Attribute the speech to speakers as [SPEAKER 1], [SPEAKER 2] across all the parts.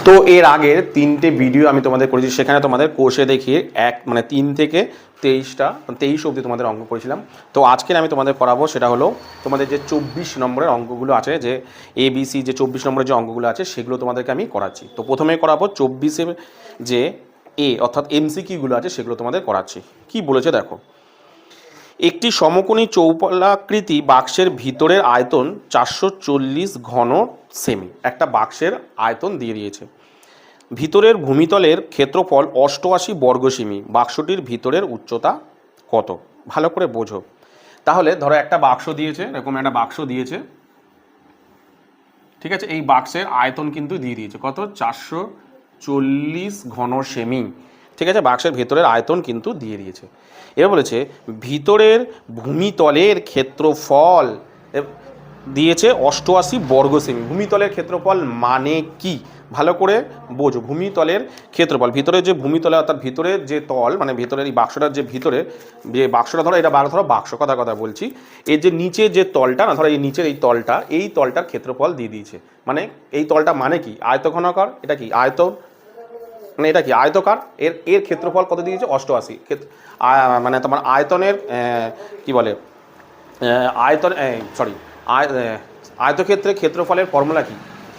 [SPEAKER 1] তো এর আগের 3টে ভিডিও আমি তোমাদের করেছি, সেখানে তোমাদের কোষে দেখিয়ে মানে 3 থেকে 23 অবধি তোমাদের অঙ্ক করেছিলাম। তো আজকে আমি তোমাদের করাবো সেটা হলো তোমাদের যে 24 নম্বরের অঙ্কগুলো আছে, যে ABC যে 24 নম্বরের যে অঙ্কগুলো আছে সেগুলো তোমাদেরকে আমি করাচ্ছি। তো প্রথমে করাবো 24-এর যে অর্থাৎ MCQগুলো আছে সেগুলো তোমাদের করাচ্ছি। কি বলেছে দেখো, একটি সমকোণী চৌপলাকৃতি বাক্সের ভিতরের আয়তন 440 ঘন সেমি। একটা বাক্সের আয়তন দিয়ে দিয়েছে। ভিতরের ভূমিতলের ক্ষেত্রফল 88 বর্গ সেমি। বাক্সটির ভিতরের উচ্চতা কত? ভালো করে বোঝো। তাহলে ধরো একটা বাক্স দিয়েছে, এরকম একটা বাক্স দিয়েছে, ঠিক আছে। এই বাক্সের আয়তন কিন্তু দিয়ে দিয়েছে কত? 440 ঘন সেমি, ঠিক আছে। বাক্সের ভেতরের আয়তন কিন্তু দিয়ে দিয়েছে। এবার বলেছে ভিতরের ভূমিতলের ক্ষেত্রফল দিয়েছে 88 বর্গ সেমি। ভূমিতলের ক্ষেত্রফল মানে কি ভালো করে বোঝো। ভূমিতলের ক্ষেত্রফল, ভিতরে যে ভূমিতলে অর্থাৎ ভিতরের যে তল, মানে ভিতরের এই বাক্সটার যে ভিতরে যে বাক্সটা, ধরো এটা ধরো বাক্স, কথা বলছি, এর যে নিচে যে তলটা না, ধরো এই নিচের এই তলটার ক্ষেত্রফল দিয়ে দিয়েছে। মানে এই তলটা মানে কি? আয়তঘনাকার। এটা কি আয়তন, মানে এটা কি আয়তকার। এর ক্ষেত্রফল কত দিয়েছে? 88। মানে তোমার আয়তনের কি বলে, আয়তন সরি আয়তক্ষেত্রের ক্ষেত্রফলের ফর্মুলা কি?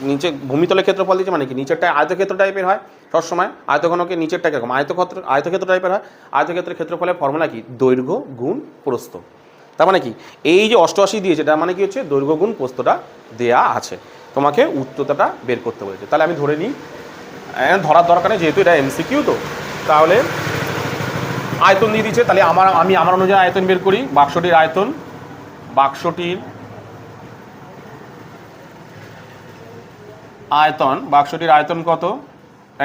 [SPEAKER 1] নিচে ভূমিতলের ক্ষেত্রফল দিচ্ছে মানে কি? নিচেরটা আয়তক্ষেত্র টাইপের হয় সবসময়, আয়তঘনকে নিচেরটা কীরকম আয়তক্ষেত্র টাইপের হয়। আয়তক্ষেত্রের ক্ষেত্রফলের ফর্মুলা কি? দৈর্ঘ্য গুণ প্রস্থ। তার মানে কি এই যে 88 দিয়েছে, তার মানে কি হচ্ছে দৈর্ঘ্য গুণ প্রস্থটা দেয়া আছে। তোমাকে উচ্চতাটা বের করতে বলেছে। তাহলে আমি ধরে নিই, ধরার দরকার নেই যেহেতু এটা MCQ, তো তাহলে আয়তন দিয়ে দিচ্ছে। তাহলে আমি আমার অনুযায়ী আয়তন বের করি। বাক্সটির আয়তন কত?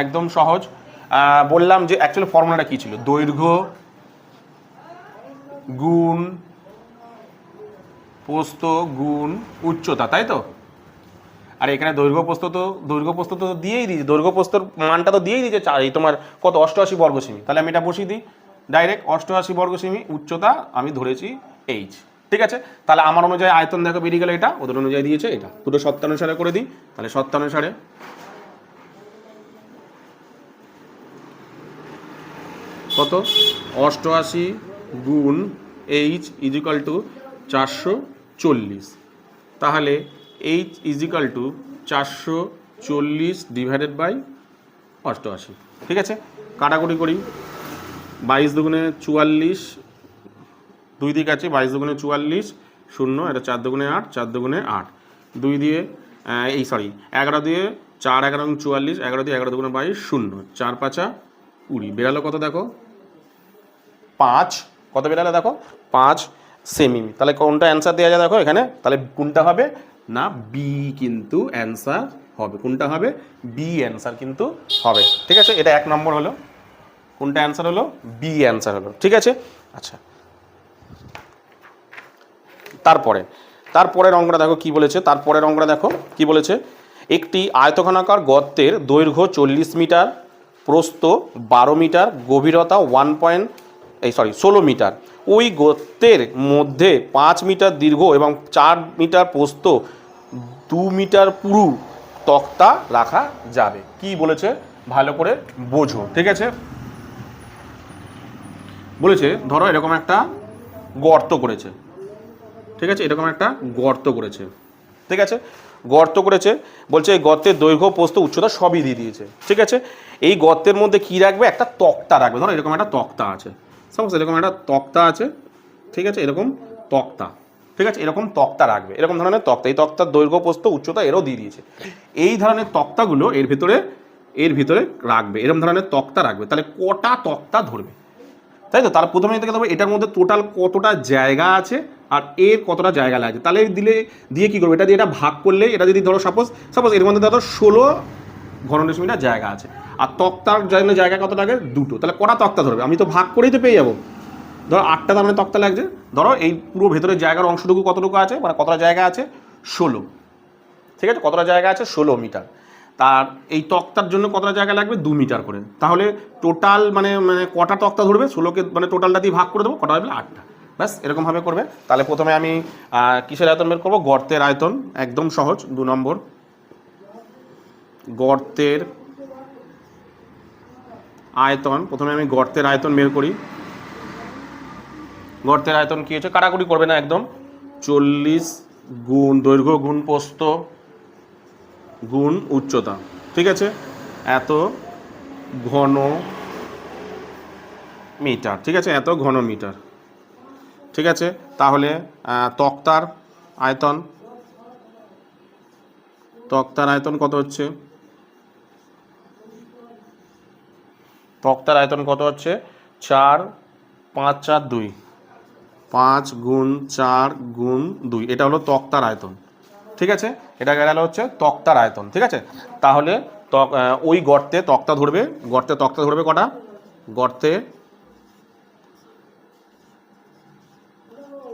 [SPEAKER 1] একদম সহজ। বললাম যে অ্যাকচুয়ালি ফর্মুলাটা কি ছিল? দৈর্ঘ্য গুণ প্রস্থ গুণ উচ্চতা, তাই তো। আর এখানে দৈর্ঘ্য প্রস্থ তো দিয়েই দিয়েছে, দৈর্ঘ্য প্রস্থর মানটা তো দিয়েই দিয়েছে তোমার কত? 88 বর্গ সেমি। তাহলে আমি এটা বসিয়ে দিই ডাইরেক্ট, 88 বর্গ সেমি। উচ্চতা আমি ধরেছি H, ঠিক আছে। তাহলে আমার অনুযায়ী আয়তন দেখো বেরিয়ে গেল এটা, ওদের অনুযায়ী দিয়েছে এটা। দুটো সত্যানুসারে করে দিই, তাহলে সত্যানুসারে কত? 88 গুণ H ইজিক্যাল টু 440। তাহলে H is equal to 440 divided by 88, ঠিক আছে। কাটাকুটি করি। 22 দুগুণে 44, দুই দিক আছে, 22 দুগুণে 44 শূন্য, এটা 4 দুগুণে 8, 4 দুগুণে 8, 2 দিয়ে 11 দিয়ে 4, 11 44, 11 দিয়ে 11 দুগুণে 22 শূন্য, 4 5 20, বেরালো কত দেখো? 5। কত বেরালো দেখো? 5 সেমি। তাহলে কোনটা অ্যান্সার দেওয়া যায় দেখো এখানে? তাহলে কোনটা হবে না? বি কিন্তু অ্যান্সার হবে। কোনটা হবে? বি অ্যান্সার কিন্তু হবে, ঠিক আছে। এটা 1 নম্বর হলো। কোনটা অ্যান্সার হলো? বি অ্যান্সার হলো, ঠিক আছে। আচ্ছা, তারপরের অঙ্কটা দেখো কি বলেছে। তারপরের অঙ্কটা দেখো কি বলেছে। একটি আয়তঘনাকার গর্তের দৈর্ঘ্য 40 মিটার, প্রস্থ 12 মিটার, গভীরতা 16 মিটার। ওই গর্তের মধ্যে 5 মিটার দীর্ঘ এবং 4 মিটার প্রস্থ 2 মিটার পুরু তক্তা রাখা যাবে। কি বলেছে ভালো করে বোঝো, ঠিক আছে। বলেছে ধরো এরকম একটা গর্ত করেছে, ঠিক আছে। এরকম একটা গর্ত করেছে, ঠিক আছে। গর্ত করেছে, বলছে এই গর্তের দৈর্ঘ্য প্রস্থ উচ্চতা সবই দিয়ে দিয়েছে, ঠিক আছে। এই গর্তের মধ্যে কি রাখবে? একটা তক্তা রাখবে। ধরো এরকম একটা তক্তা আছে, সাপোজ এরকম একটা তক্তা আছে, ঠিক আছে। এরকম তক্তা, ঠিক আছে। এরকম তক্তা রাখবে, এরকম ধরনের তক্তা। এই তক্তার দৈর্ঘ্য প্রস্থ উচ্চতা এরও দিয়ে দিয়েছে। এই ধরনের তক্তাগুলো এর ভিতরে রাখবে, এরকম ধরনের তক্তা রাখবে। তাহলে কটা তক্তা ধরবে, তাই তো। তার প্রথমে দেখে দেবো এটার মধ্যে টোটাল কতটা জায়গা আছে আর এর কতটা জায়গা লাগছে। তাহলে দিয়ে কী করবো? এটা দিয়ে এটা ভাগ করলে, এটা যদি ধরো সাপোজ এর মধ্যে ধরো 16 ঘনডেসিমিটার জায়গা আছে, আর তক্তার জন্য জায়গা কত লাগে? 2টো। তাহলে কটা তক্তা ধরবে? আমি তো ভাগ করেই তো পেয়ে যাবো। ধরো 8টা তার মানে তক্তা লাগছে। ধরো এই পুরো ভেতরের জায়গার অংশটুকু কতটুকু আছে, মানে কতটা জায়গা আছে? 16, ঠিক আছে। কতটা জায়গা আছে? 16 মিটার। তার এই তক্তার জন্য কতটা জায়গা লাগবে? 2 মিটার করে। তাহলে টোটাল মানে কটা তক্তা ধরবে? 16কে মানে টোটালটা দিয়ে ভাগ করে দেবো, কটা হবে? 8টা। ব্যাস এরকমভাবে করবে। তাহলে প্রথমে আমি কিসের আয়তন বের করবো? গর্তের আয়তন। একদম সহজ। 2 নম্বর, গর্তের আয়তন, প্রথমে আমি গর্তের আয়তন বের করি। গর্তের আয়তন কী হচ্ছে, কাটাকুটি করবে না একদম, 40 গুণ দৈর্ঘ্য গুণ প্রস্থ গুণ উচ্চতা, ঠিক আছে, এত ঘন মিটার, ঠিক আছে, এত ঘন মিটার, ঠিক আছে। তাহলে তক্তার আয়তন, তক্তার আয়তন কত হচ্ছে, তক্তার আয়তন কত হচ্ছে 4 5 4 2, 5 গুণ 4 গুণ 2, এটা হলো তক্তার আয়তন, ঠিক আছে। এটা গেল হচ্ছে তক্তার আয়তন, ঠিক আছে। তাহলে ওই গর্তে তক্তা ধরবে, গর্তে তক্তা ধরবে কটা, গর্তে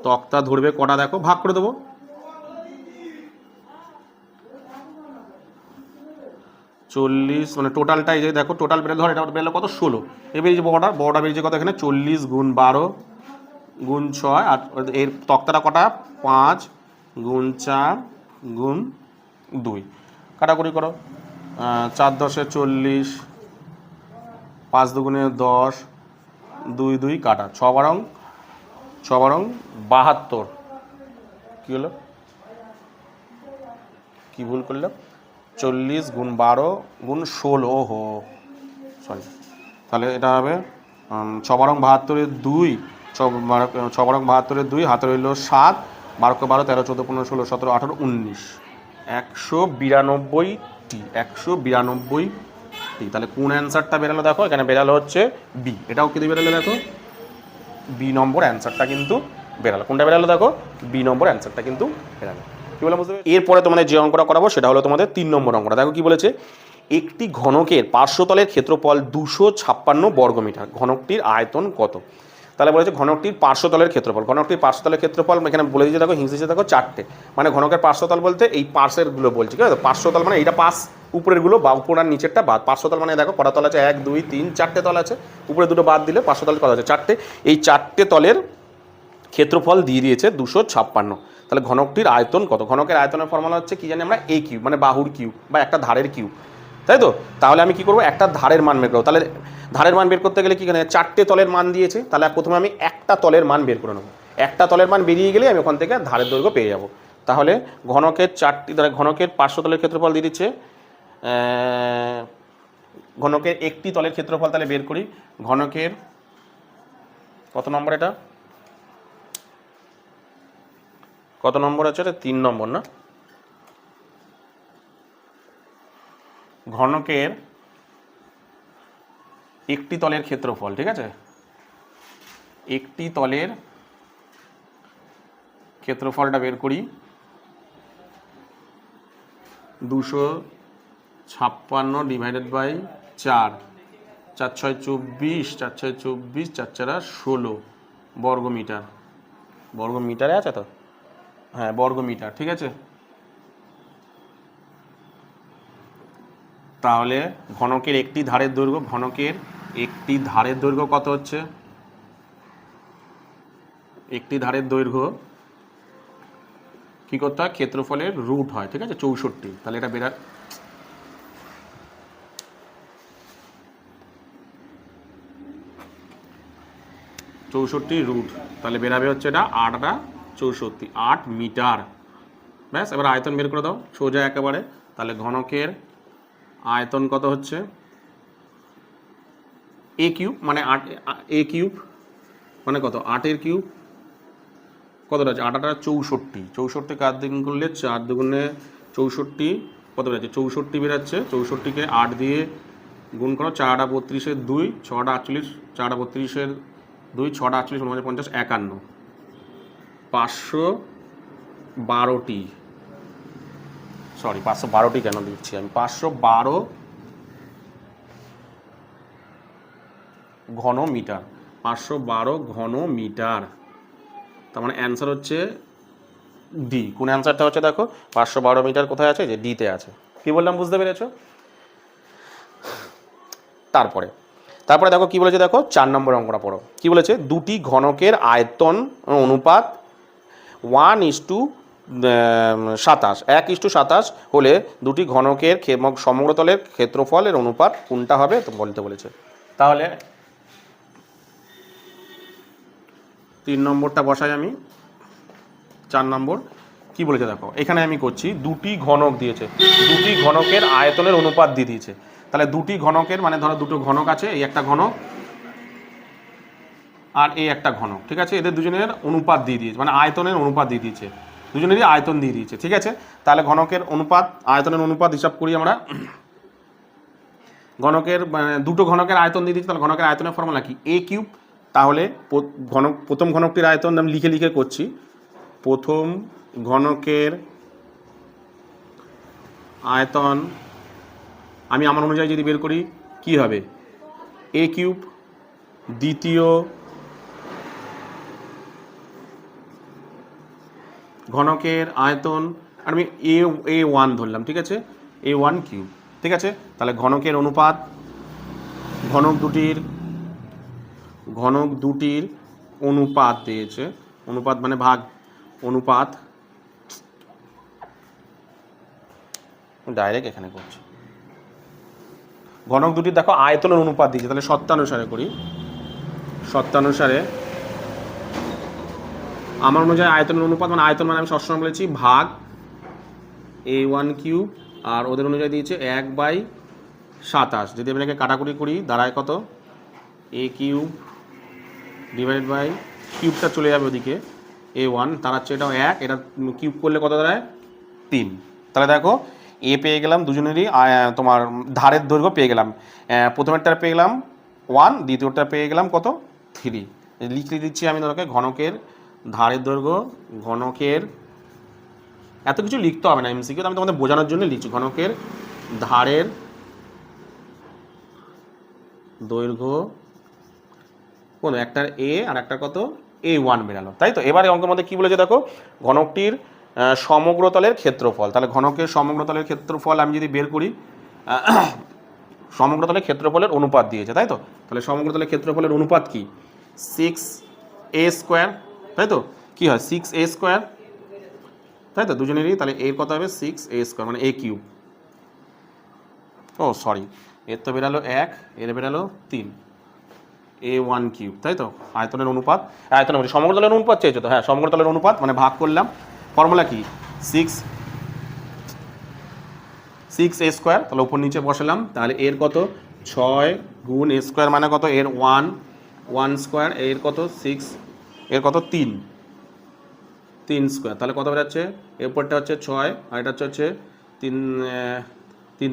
[SPEAKER 1] তক্তা ধরবে কটা, দেখো ভাগ করে দেবো, 40, মানে টোটালটাই যে দেখো টোটাল বেড়ে ধর, এটা বেরোলো কত 16, এবার যে বড়টা বেরিয়েছে কত এখানে 40 গুণ 12 গুণ 6, আর এর তক্তাটা কটা 5 গুণ 4 গুণ 2, কাটাকুটি করো, 4 10 40, 5 দুগুণে 10, 2 2 কাটা, 6 বারং 72, কী হলো, কী ভুল করলাম, 40 গুণ 12 গুণ 16, ওহো সরি, তাহলে এটা হবে 6 বারং 72 2, 6 বারং 72 2, হাতে রইল 7, 12 12 13 14 15 16 17 18 19, 192টি, 192টি। তাহলে কোন অ্যান্সারটা বেরালো দেখো, এখানে বেরালো হচ্ছে বি, এটাও কিন্তু বেরালো দেখো, বি নম্বর অ্যান্সারটা কিন্তু বেরালো, কোনটা বেরালো দেখো, বি নম্বর অ্যান্সারটা কিন্তু বেরালো। কি বললাম বুঝতে পারছি? এরপরে তোমাদের যে অঙ্কটা করাবো সেটা হলো তোমাদের 3 নম্বর অঙ্কটা। দেখো কি বলেছে, একটি ঘনকের পার্শ্বতলের ক্ষেত্রফল 256 বর্গমিটার, ঘনকটির আয়তন কত? তাহলে বলেছে ঘনকটির পার্শ্বতলের ক্ষেত্রফল, ঘনকটির পার্শ্বতলের ক্ষেত্রফল এখানে বলে দিয়েছে দেখো, হিংসিছে দেখো 4টে, মানে ঘনকের পার্শ্বতল বলতে এই পার্শ্বেরগুলো বলছি, ঠিক আছে, পার্শ্বতল মানে এইটা পাশ, উপরেরগুলো বা উপর আর নিচেরটা বাদ, পার্শ্বতল মানে দেখো কটা তল আছে 1 2 3 4টে তল আছে, উপরে দুটো বাদ দিলে পার্শ্বতল কত আছে 4টে, এই 4টে তলের ক্ষেত্রফল দিয়ে দিয়েছে 256। তাহলে ঘনকটির আয়তন কত? ঘনকের আয়তনের ফর্মুলা হচ্ছে কি জানি আমরা, এ কিউব, মানে বাহুর কিউব বা একটা ধারের কিউব, তাই তো। তাহলে আমি কি করবো, একটা ধারের মান বের করবো। তাহলে ধারের মান বের করতে গেলে কি, 4টে তলের মান দিয়েছে, তাহলে প্রথমে আমি একটা তলের মান বের করে নেবো, একটা তলের মান বেরিয়ে গেলে আমি ওখান থেকে ধারের দৈর্ঘ্য পেয়ে যাব। তাহলে ঘনকের 4টি, ঘনকের পার্শ্বতলের ক্ষেত্রফল দিয়ে দিচ্ছে, ঘনকের একটি তলের ক্ষেত্রফল তাহলে বের করি, ঘনকের কত নম্বর, এটা কত নম্বর আছে, এটা 3 নম্বর না, ঘনকের একটি তলের ক্ষেত্রফল, ঠিক আছে, একটি তলের ক্ষেত্রফলটা বের করি, 256 ডিভাইডেড বাই 4, 4 6 24, 4 6 24, 4 4 16 বর্গমিটার, বর্গমিটারে আছে তো, হ্যাঁ বর্গমিটার, ঠিক আছে। তাহলে ঘনকের একটি ধারের দৈর্ঘ্য, ঘনকের একটি ধারের দৈর্ঘ্য কত হচ্ছে, একটি ধারের দৈর্ঘ্য কি করতে হয়, ক্ষেত্রফলের রুট হয়, ঠিক আছে, 64। তাহলে এটা বেরা 64 রুট, তাহলে বেরাবে হচ্ছে এটা 8 64, 8 মিটার। ব্যাস, এবার আয়তন বের করে দাও সোজা একেবারে। তাহলে ঘনকের আয়তন কত হচ্ছে, এ কিউব মানে 8, এ কিউব মানে কত, 8-এর কিউব কতটা আছে, 8 8 64, 64 কার দিন করলে 4 দুগুণে 64, কত বেরোচ্ছে 64 বেরাচ্ছে, 64কে 8 দিয়ে গুণ করো, 4 8 32 2, 6 48, 4 32 2, 6 48 49 51, 512টি, সরি 512টি কেন দিচ্ছি আমি, 512 ঘন মিটার, 512 ঘন মিটার। তার মানে অ্যান্সার হচ্ছে ডি। কোন অ্যান্সারটা হচ্ছে দেখো, 512 মিটার কোথায় আছে, যে ডিতে আছে। কি বললাম বুঝতে পেরেছো? তারপরে দেখো কি বলেছে, দেখো 4 নম্বর অঙ্কটা পড়ো। কি বলেছে, দুটি ঘনকের আয়তন অনুপাত 1:27, 1:27 হলে দুটি ঘনকের সমগ্রতলের ক্ষেত্রফলের অনুপাত কোনটা হবে তো বলতে বলেছে। তাহলে 3 নম্বরটা বসাই আমি। 4 নম্বর কি বলেছে দেখো, এখানে আমি করছি দুটি ঘনক দিয়েছে, দুটি ঘনকের আয়তনের অনুপাত দিয়ে দিয়েছে। তাহলে দুটি ঘনকের মানে ধরো দুটো ঘনক আছে, এই একটা ঘনক আর এই একটা ঘনক, ঠিক আছে, এদের দুজনের অনুপাত দিয়ে দিয়েছে, মানে আয়তনের অনুপাত দিয়ে দিয়েছে, দুজনেরই আয়তন দিয়ে দিয়েছে, ঠিক আছে। তাহলে ঘনকের অনুপাত আয়তনের অনুপাত হিসাব করি আমরা। ঘনকের দুটো ঘনকের আয়তন দিয়ে দিয়েছে, তাহলে ঘনকের আয়তনের ফর্মুলা কি, a কিউব। তাহলে প্রথম ঘনকটির আয়তন আমি লিখে লিখে করছি, প্রথম ঘনকের আয়তন আমি আমার অনুযায়ী যদি বের করি কি হবে, a কিউব। দ্বিতীয় ঘনকের আয়তন আমি a1 ধরলাম, ঠিক আছে, a1 কিউব, ঠিক আছে। তাহলে ঘনকের অনুপাত, ঘনক দুটির অনুপাত দিয়েছে, অনুপাত মানে ভাগ, অনুপাত ডাইরেক্ট এখানে করছি। ঘনক দুটির দেখো আয়তনের অনুপাত দিয়েছে, তাহলে সত্যানুসারে করি, সত্যানুসারে আমার অনুযায়ী আয়তনের অনুপাত মানে আয়তন মানে আমি সবসময় বলেছি ভাগ a1 কিউব, আর ওদের অনুযায়ী দিয়েছে 1/27। যদি আমি এটাকে কাটাকুটি করি দাঁড়ায় কত, a কিউব ডিভাইডেড বাই কিউবটা চলে যাবে ওদিকে a1, তার হচ্ছে এটাও 1, এটা কিউব করলে কত দাঁড়ায় 3। তাহলে দেখো এ পেয়ে গেলাম, দুজনেরই তোমার ধারের দৈর্ঘ্য পেয়ে গেলাম, প্রথমেরটা পেয়ে গেলাম 1, দ্বিতীয়টা পেয়ে গেলাম কত 3। লিখে দিচ্ছি আমি ধরকে ঘনকের ধারের দৈর্ঘ্য, ঘনকের এত কিছু লিখতে হবে না এমসিকিউ, আমি তোমাদের বোঝানোর জন্য লিখছি, ঘনকের ধারের দৈর্ঘ্য কোন একটার a আর একটা কত a1 বেরালো, তাই তো। এবারে অঙ্কের মধ্যে কি বলেছে দেখো, ঘনকটির সমগ্রতলের ক্ষেত্রফল। তাহলে ঘনকের সমগ্রতলের ক্ষেত্রফল আমি যদি বের করি, সমগ্রতলের ক্ষেত্রফলের অনুপাত দিয়েছে, তাই তো। তাহলে সমগ্রতলের ক্ষেত্রফলের অনুপাত কি, 6a², তাই তো, কি হয় 6a², তাই তো দুজনেরই। তাহলে এর কত হবে 6a² মানে a কিউব, ও সরি এর তো বেরালো 1, এর বেরালো 3, a1 কিউব, তাই তো। আয়তনের অনুপাত, আয়তন মানে সমগ্রতলের অনুপাত চেয়েছো তো, হ্যাঁ সমগ্রতলের অনুপাত মানে ভাগ করলাম, ফর্মুলা কি 6a², তাহলে উপর নিচে বসালাম। তাহলে এর কত 6 গুণ a² মানে কত, এর 1² এর কত 6, এর কত 3² তাহলে কত বেরাচ্ছে, এরপরটা হচ্ছে 6 আর এটা হচ্ছে 3 3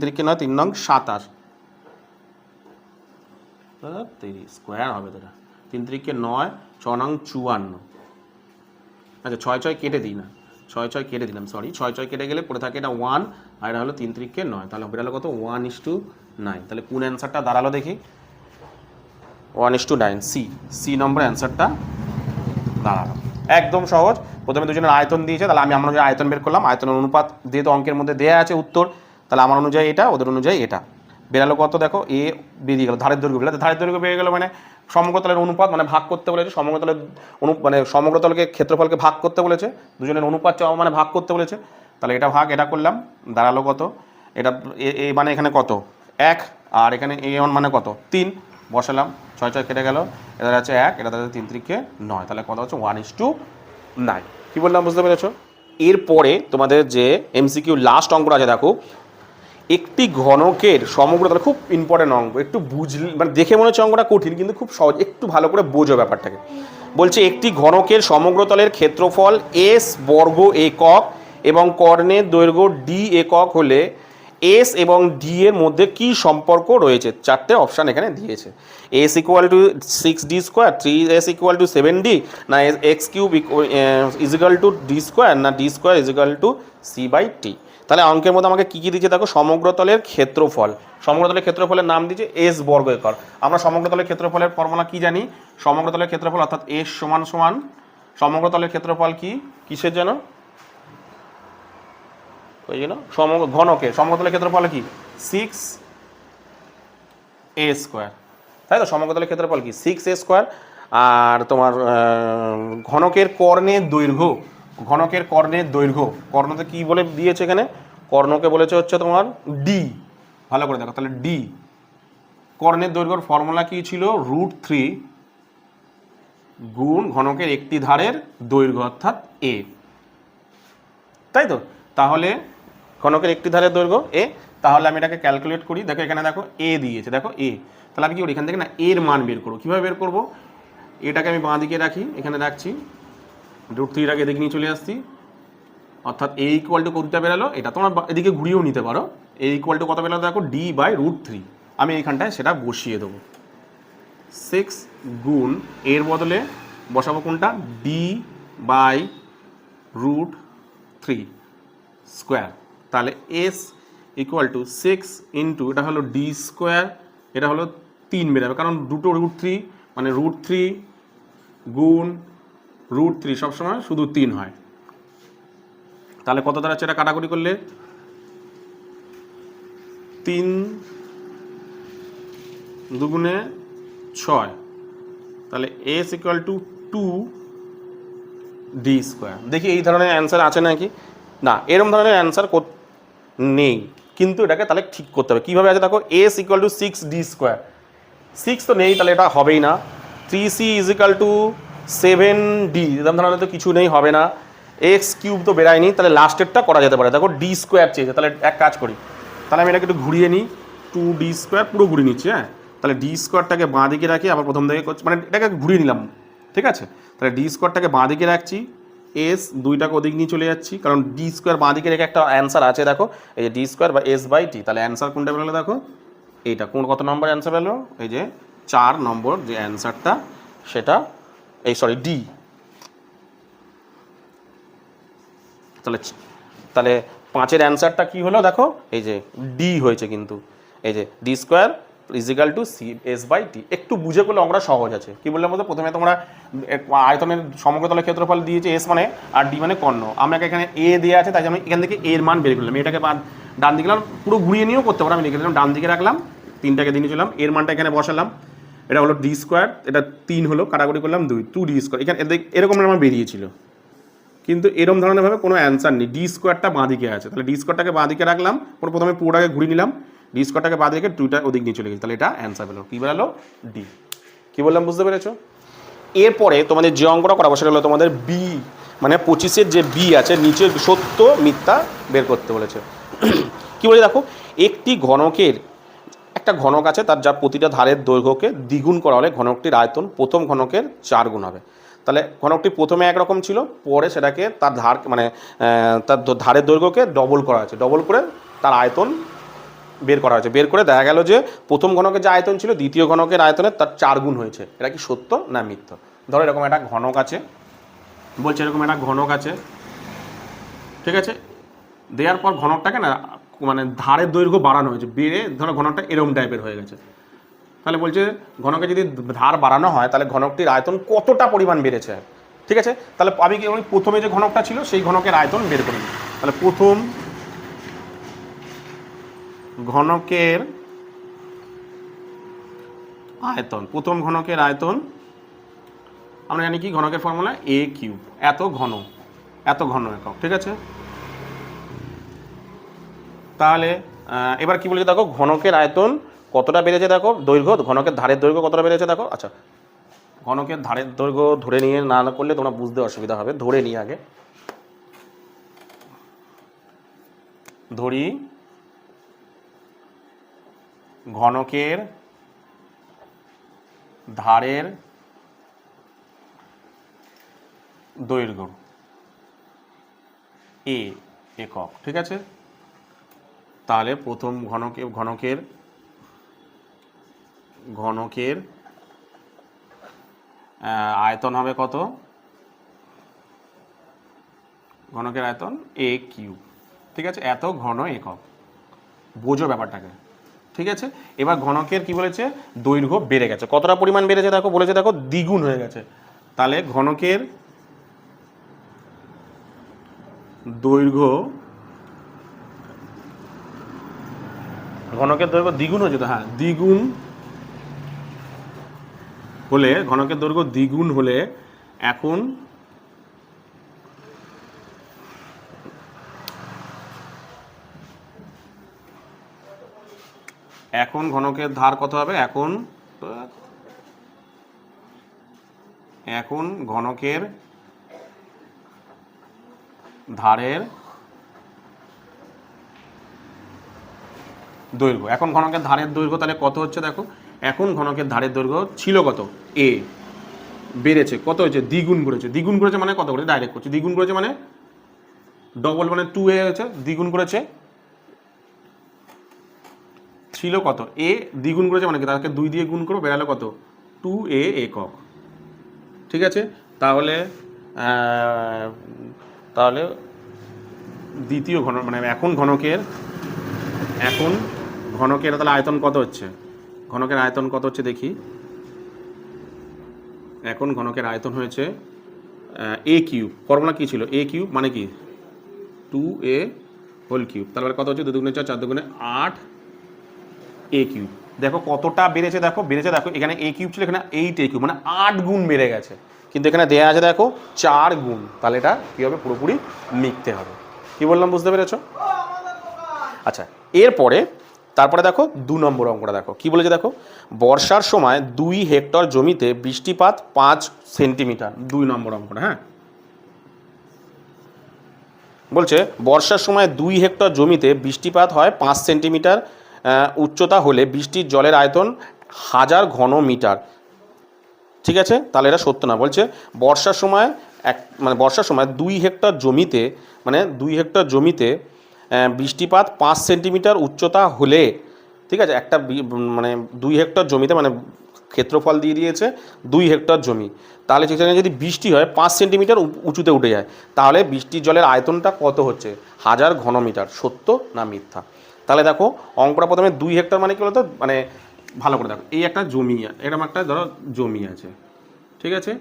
[SPEAKER 1] 3 নয় 3 নং 27, 30² হবে তোরা, 3 3 9, 6 নং 54। আচ্ছা 6 কেটে দিই না, 6 কেটে দিলাম, সরি 6 কেটে গেলে পড়ে থাকে এটা 1, আর এটা হলো 3 3 9, তাহলে বেরালো কত 1:9। তাহলে কোন অ্যান্সারটা দাঁড়ালো দেখি, 1:9, সি নম্বর অ্যান্সারটা দাঁড়ালো। একদম সহজ, প্রথমে দুজনের আয়তন দিয়েছে, তাহলে আমি আমার অনুযায়ী আয়তন বের করলাম, আয়তনের অনুপাত যেহেতু অঙ্কের মধ্যে দেওয়া আছে উত্তর, তাহলে আমার অনুযায়ী এটা, ওদের অনুযায়ী এটা, বেরালো কত দেখো এ বেরিয়ে গেল, ধারের দৈর্ঘ্য বেরালো, ধারের দৈর্ঘ্য বেরিয়ে গেল মানে সমগ্রতলের অনুপাত মানে ভাগ করতে বলেছে, সমগ্রতলের মানে সমগ্রতলকে ক্ষেত্রফলকে ভাগ করতে বলেছে, দুজনের অনুপাত চাওয়া মানে ভাগ করতে বলেছে, তাহলে এটা ভাগ এটা করলাম, দাঁড়ালো কত, এটা এ মানে এখানে কত 1, আর এখানে a1 মানে কত 3, বসালাম, 6 কেটে গেল, এটা আছে 1, এটা 3 3 9, তাহলে কত হচ্ছে 1:9। কি বললাম বুঝতে পেরেছো। এরপরে তোমাদের যে এমসিকিউ লাস্ট অঙ্কটা আছে দেখো, একটি ঘনকের সমগ্রতল, খুব ইম্পর্টেন্ট অঙ্ক, একটু বুঝলে মানে দেখে মনে হচ্ছে অঙ্কটা কঠিন কিন্তু খুব সহজ, একটু ভালো করে বোঝো ব্যাপারটাকে। বলছে একটি ঘনকের সমগ্রতলের ক্ষেত্রফল s বর্গ একক এবং কর্ণের দৈর্ঘ্য d একক হলে s এবং d এর মধ্যে কি সম্পর্ক রয়েছে, 4টে অপশান এখানে দিয়েছে। s = 6d², 3s = 7d, না x³ = d², না d² = c/t। তাহলে অঙ্কের মধ্যে আমাকে কী কী দিয়েছে দেখো, সমগ্রতলের ক্ষেত্রফল, সমগ্রতলের ক্ষেত্রফলের নাম দিয়েছে s বর্গ একক। আমরা সমগ্রতলের ক্ষেত্রফলের ফর্মুলা কি জানি, সমগ্রতলের ক্ষেত্রফল অর্থাৎ s সমান সমগ্রতলের ক্ষেত্রফল কি, কিসের জন্য, ওই জন্য ঘনকের সমগ্রতলের ক্ষেত্রফল কি 6a², তাই তো। সমগ্রতলের ক্ষেত্রফল কি 6a², আর তোমার ঘনকের কর্ণের দৈর্ঘ্য, ঘনকের কর্ণের দৈর্ঘ্য, কর্ণতে কি বলে দিয়েছে এখানে, কর্ণকে বলেছে হচ্ছে তোমার d, ভালো করে দেখো তাহলে d, কর্ণের দৈর্ঘ্যর ফর্মুলা কি ছিল? √3 গুণ ঘনকের একটি ধারের দৈর্ঘ্য অর্থাৎ এ, তাই তো? তাহলে ঘনকের একটি ধারের দৈর্ঘ্য এ, তাহলে আমি এটাকে ক্যালকুলেট করি। দেখো এখানে দেখো এ দিয়েছে, দেখো এ, তাহলে আমি কি করি এখান থেকে না এর মান বের করবো। কীভাবে বের করবো? এটাকে আমি বাঁ দিকে রাখি, এখানে রাখছি, √3টাকে এদিকে নিয়ে চলে আসছি, অর্থাৎ এ ইকুয়াল টু কতটা বেরোলো, এটা তোমরা এদিকে ঘুরিয়েও নিতে পারো। এ ইকুয়াল টু কত বেরোলো দেখো, d/√3। আমি এইখানটায় সেটা বসিয়ে দেবো। 6 গুণ এর বদলে বসাবো কোনটা, d/√3 স্কোয়ার। তাহলে s ইকুয়াল টু 6 ইন্টু এটা হলো d স্কোয়ার, এটা হলো 3 বেরোবে, কারণ দুটো √3 মানে √3 গুণ √3 সবসময় শুধু 3 হয়। তাহলে কত দাঁড়াচ্ছে এটা কাটাকুটি করলে, 3 দুগুণে 6, তাহলে s equal to 2d square. দেখি এই ধরনের অ্যান্সার আছে নাকি না, এরকম ধরনের অ্যান্সার নেই, কিন্তু এটাকে তাহলে ঠিক করতে হবে। কীভাবে আছে দেখো, s equal to 6d square, 6 তো নেই, তাহলে এটা হবেই না। 3c is equal to 7d, এরকম ধরনের তো কিছু নেই, হবে না। এক্স কিউব তো বেরায়নি, তাহলে লাস্টেরটা করা যেতে পারে। দেখো ডি স্কোয়ার চেয়েছে, তাহলে এক কাজ করি, তাহলে আমি এটাকে একটু ঘুরিয়ে নিই, 2d স্কোয়ার পুরো ঘুরিয়ে নিচ্ছি। হ্যাঁ, তাহলে ডি স্কোয়ারটাকে বাঁ দিকে রাখি, আবার প্রথম দিকে মানে এটাকে ঘুরিয়ে নিলাম, ঠিক আছে? তাহলে ডি স্কোয়ারটাকে বাঁ দিকে রাখছি, এস দুইটাকে ওদিক নিয়ে চলে যাচ্ছি, কারণ ডি স্কোয়ার বাঁ দিকে রেখে একটা অ্যান্সার আছে দেখো, এই যে ডি স্কোয়ার বা s/t। তাহলে অ্যান্সার কোনটা বেরোলো দেখো, এইটা কত নম্বর অ্যান্সার বেরোলো, এই যে 4 নম্বর যে অ্যান্সারটা সেটা, এই সরি ডি। তাহলে 5-এর অ্যান্সারটা কি হলো দেখো, এই যে ডি হয়েছে, কিন্তু এই যে D square is equal to s/t। একটু বুঝে করলে অঙ্কটা সহজ আছে। কি বললাম বলতে, প্রথমে তোমরা আয়তনের সমগ্রতলের ক্ষেত্রফল দিয়েছে s মানে, আর ডি মানে কর্ণ। আমাকে এখানে এ দেওয়া আছে, তাই জন্য এখান থেকে এর মান বের করলাম। এটাকে ডান দিকে পুরো ঘুরিয়ে নিয়েও করতে পারো, আমি লিখে দিলাম ডান দিকে রাখলাম, 3টাকে দিয়ে চলাম, এর মানটা এখানে বসালাম, এটা হলো ডি স্কোয়ার, এটা 3 হলো, কাটাকুটি করলাম 2d স্কোয়ার। এখানে এরকম আমার বেরিয়েছিল, কিন্তু এরকম ধরনের ভাবে কোনো অ্যান্সার নেই। ডি স্কোয়ারটা বাঁ দিকে আছে, তাহলে ডি স্কোয়ারটাকে বাঁ দিকে রাখলাম, প্রথমে পুরোটাকে ঘুরিয়ে নিলাম, ডি স্কোয়ারটাকে বাঁ দিকে 2টা ওদিক নিয়ে চলে গেছে, তাহলে এটা অ্যান্সার পেলো। কী বেরোলো, ডি। কী বললাম বুঝতে পেরেছো? এরপরে তোমাদের যে অঙ্কটা করাবো সেটা হলো তোমাদের বি, মানে 25-এর যে বি আছে, নিচের সত্য মিথ্যা বের করতে বলেছে। কী বলে দেখো, একটি ঘনকের, একটা ঘনক আছে, তার যা প্রতিটা ধারের দৈর্ঘ্যকে দ্বিগুণ করা হলে ঘনকটির আয়তন প্রথম ঘনকের 4 গুণ হবে। তাহলে ঘনকটি প্রথমে একরকম ছিল, পরে সেটাকে তার ধার মানে তার ধারের দৈর্ঘ্যকে ডবল করা হয়েছে, ডবল করে তার আয়তন বের করা হয়েছে। বের করে দেখা গেল যে প্রথম ঘনকের যে আয়তন ছিল দ্বিতীয় ঘনকের আয়তনের তার 4 গুণ হয়েছে। এটা কি সত্য না মিথ্যা? ধরো এরকম একটা ঘনক আছে, বলছে এরকম একটা ঘনক আছে, ঠিক আছে? দেওয়ার পর ঘনকটাকে না মানে ধারের দৈর্ঘ্য বাড়ানো হয়েছে, বেড়ে ধরো ঘনকটা এরকম টাইপের হয়ে গেছে। তাহলে বলছে ঘনকে যদি ধার বাড়ানো হয় তাহলে ঘনকটির আয়তন কতটা পরিমাণ বেড়েছে, ঠিক আছে? তাহলে আমি কি প্রথমে যে ঘনকটা ছিল সেই ঘনকের আয়তন বের করে নিই। তাহলে প্রথম ঘনকের আয়তন, প্রথম ঘনকের আয়তন আমরা জানি কি, ঘনকের ফর্মুলা a কিউব, এত ঘন একক, ঠিক আছে? তাহলে এবার কি বলছে দেখো, ঘনকের আয়তন কতটা বেড়েছে দেখো, দৈর্ঘ্য, ঘনকের ধারের দৈর্ঘ্য কতটা বেড়েছে দেখো। আচ্ছা, ঘনকের ধারের দৈর্ঘ্য ধরে নিয়ে না করলে তোমরা বুঝতে অসুবিধা হবে, ধরে নিয়ে আগে ধরি, ঘনকের ধারের দৈর্ঘ্য এ একক, ঠিক আছে? তাহলে প্রথম ঘনকের আয়তন হবে কত, ঘনকের আয়তন a কিউব, ঠিক আছে? এত ঘন একক, বোঝো ব্যাপারটাকে, ঠিক আছে? এবার ঘনকের কি বলেছে, দৈর্ঘ্য বেড়ে গেছে, কতটা পরিমাণ বেড়েছে দেখো, বলেছে দেখো দ্বিগুণ হয়ে গেছে। তাহলে ঘনকের দৈর্ঘ্য দ্বিগুণ হয়েছে তো, হ্যাঁ দ্বিগুণ হলে, ঘনকের দৈর্ঘ্য দ্বিগুণ হলে এখন এখন ঘনকের ধার কত হবে? এখন ঘনকের ধারের দৈর্ঘ্য, এখন ঘনকের ধারের দৈর্ঘ্য তাহলে কত হচ্ছে দেখো, এখন ঘনকের ধারের দৈর্ঘ্য ছিল কত a, বেড়েছে কত হয়েছে? দ্বিগুণ করেছে। দ্বিগুণ করেছে মানে কত করে? ডাইরেক্ট করছে। দ্বিগুণ করেছে মানে ডবল মানে 2a হয়েছে, দ্বিগুণ করেছে। ছিল কত a, দ্বিগুণ করেছে মানে কি তাকে 2 দিয়ে গুণ করো, বেরালো কত? 2a একক। ঠিক আছে, তাহলে তাহলে দ্বিতীয় ঘন মানে এখন ঘনকের তাহলে আয়তন কত হচ্ছে? ঘনকের আয়তন কত হচ্ছে দেখি। এখন ঘনকের আয়তন হয়েছে a কিউব। ফর্মুলা কি ছিল? a কিউব মানে কি 2a হোল কিউব। তাহলে কত হচ্ছে? 2 দুগুণে 4, 4 দুগুণে 8 a কিউব। দেখো কতটা বেড়েছে, দেখো বেড়েছে। দেখো এখানে a কিউব ছিল, এখানে 8a কিউব মানে 8 গুণ বেড়ে গেছে। কিন্তু এখানে দেয়া আছে দেখো 4 গুণ। তাহলে এটা কী হবে? পুরোপুরি লিখতে হবে। কি বললাম বুঝতে পেরেছো? আচ্ছা, তারপরে দেখো 2 নম্বর অঙ্কটা দেখো কি বলেছে। দেখো বর্ষার সময় 2 হেক্টর জমিতে বৃষ্টিপাত 5 সেন্টিমিটার। 2 নম্বর অঙ্কটা, হ্যাঁ, বলছে বর্ষার সময় 2 হেক্টর জমিতে বৃষ্টিপাত হয় 5 সেন্টিমিটার উচ্চতা হলে বৃষ্টির জলের আয়তন 1000 ঘন মিটার। ঠিক আছে, তাহলে এটা সত্য না। বলছে বর্ষার সময় 2 হেক্টর জমিতে বৃষ্টিপাত 5 সেন্টিমিটার উচ্চতা হলে, ঠিক আছে, একটা 2 হেক্টর জমিতে মানে ক্ষেত্রফল দিয়ে দিয়েছে 2 হেক্টর জমি, তাহলে সেখানে যদি বৃষ্টি হয় 5 সেন্টিমিটার উঁচুতে উঠে যায়, তাহলে বৃষ্টির জলের আয়তনটা কত হচ্ছে? 1000 ঘনমিটার। সত্য না মিথ্যা? তাহলে দেখো অঙ্কটা প্রথমে 2 হেক্টর মানে কি বলতো, মানে ভালো করে দেখো, এই একটা জমি, এরকম একটা ধরো জমি আছে, ঠিক আছে,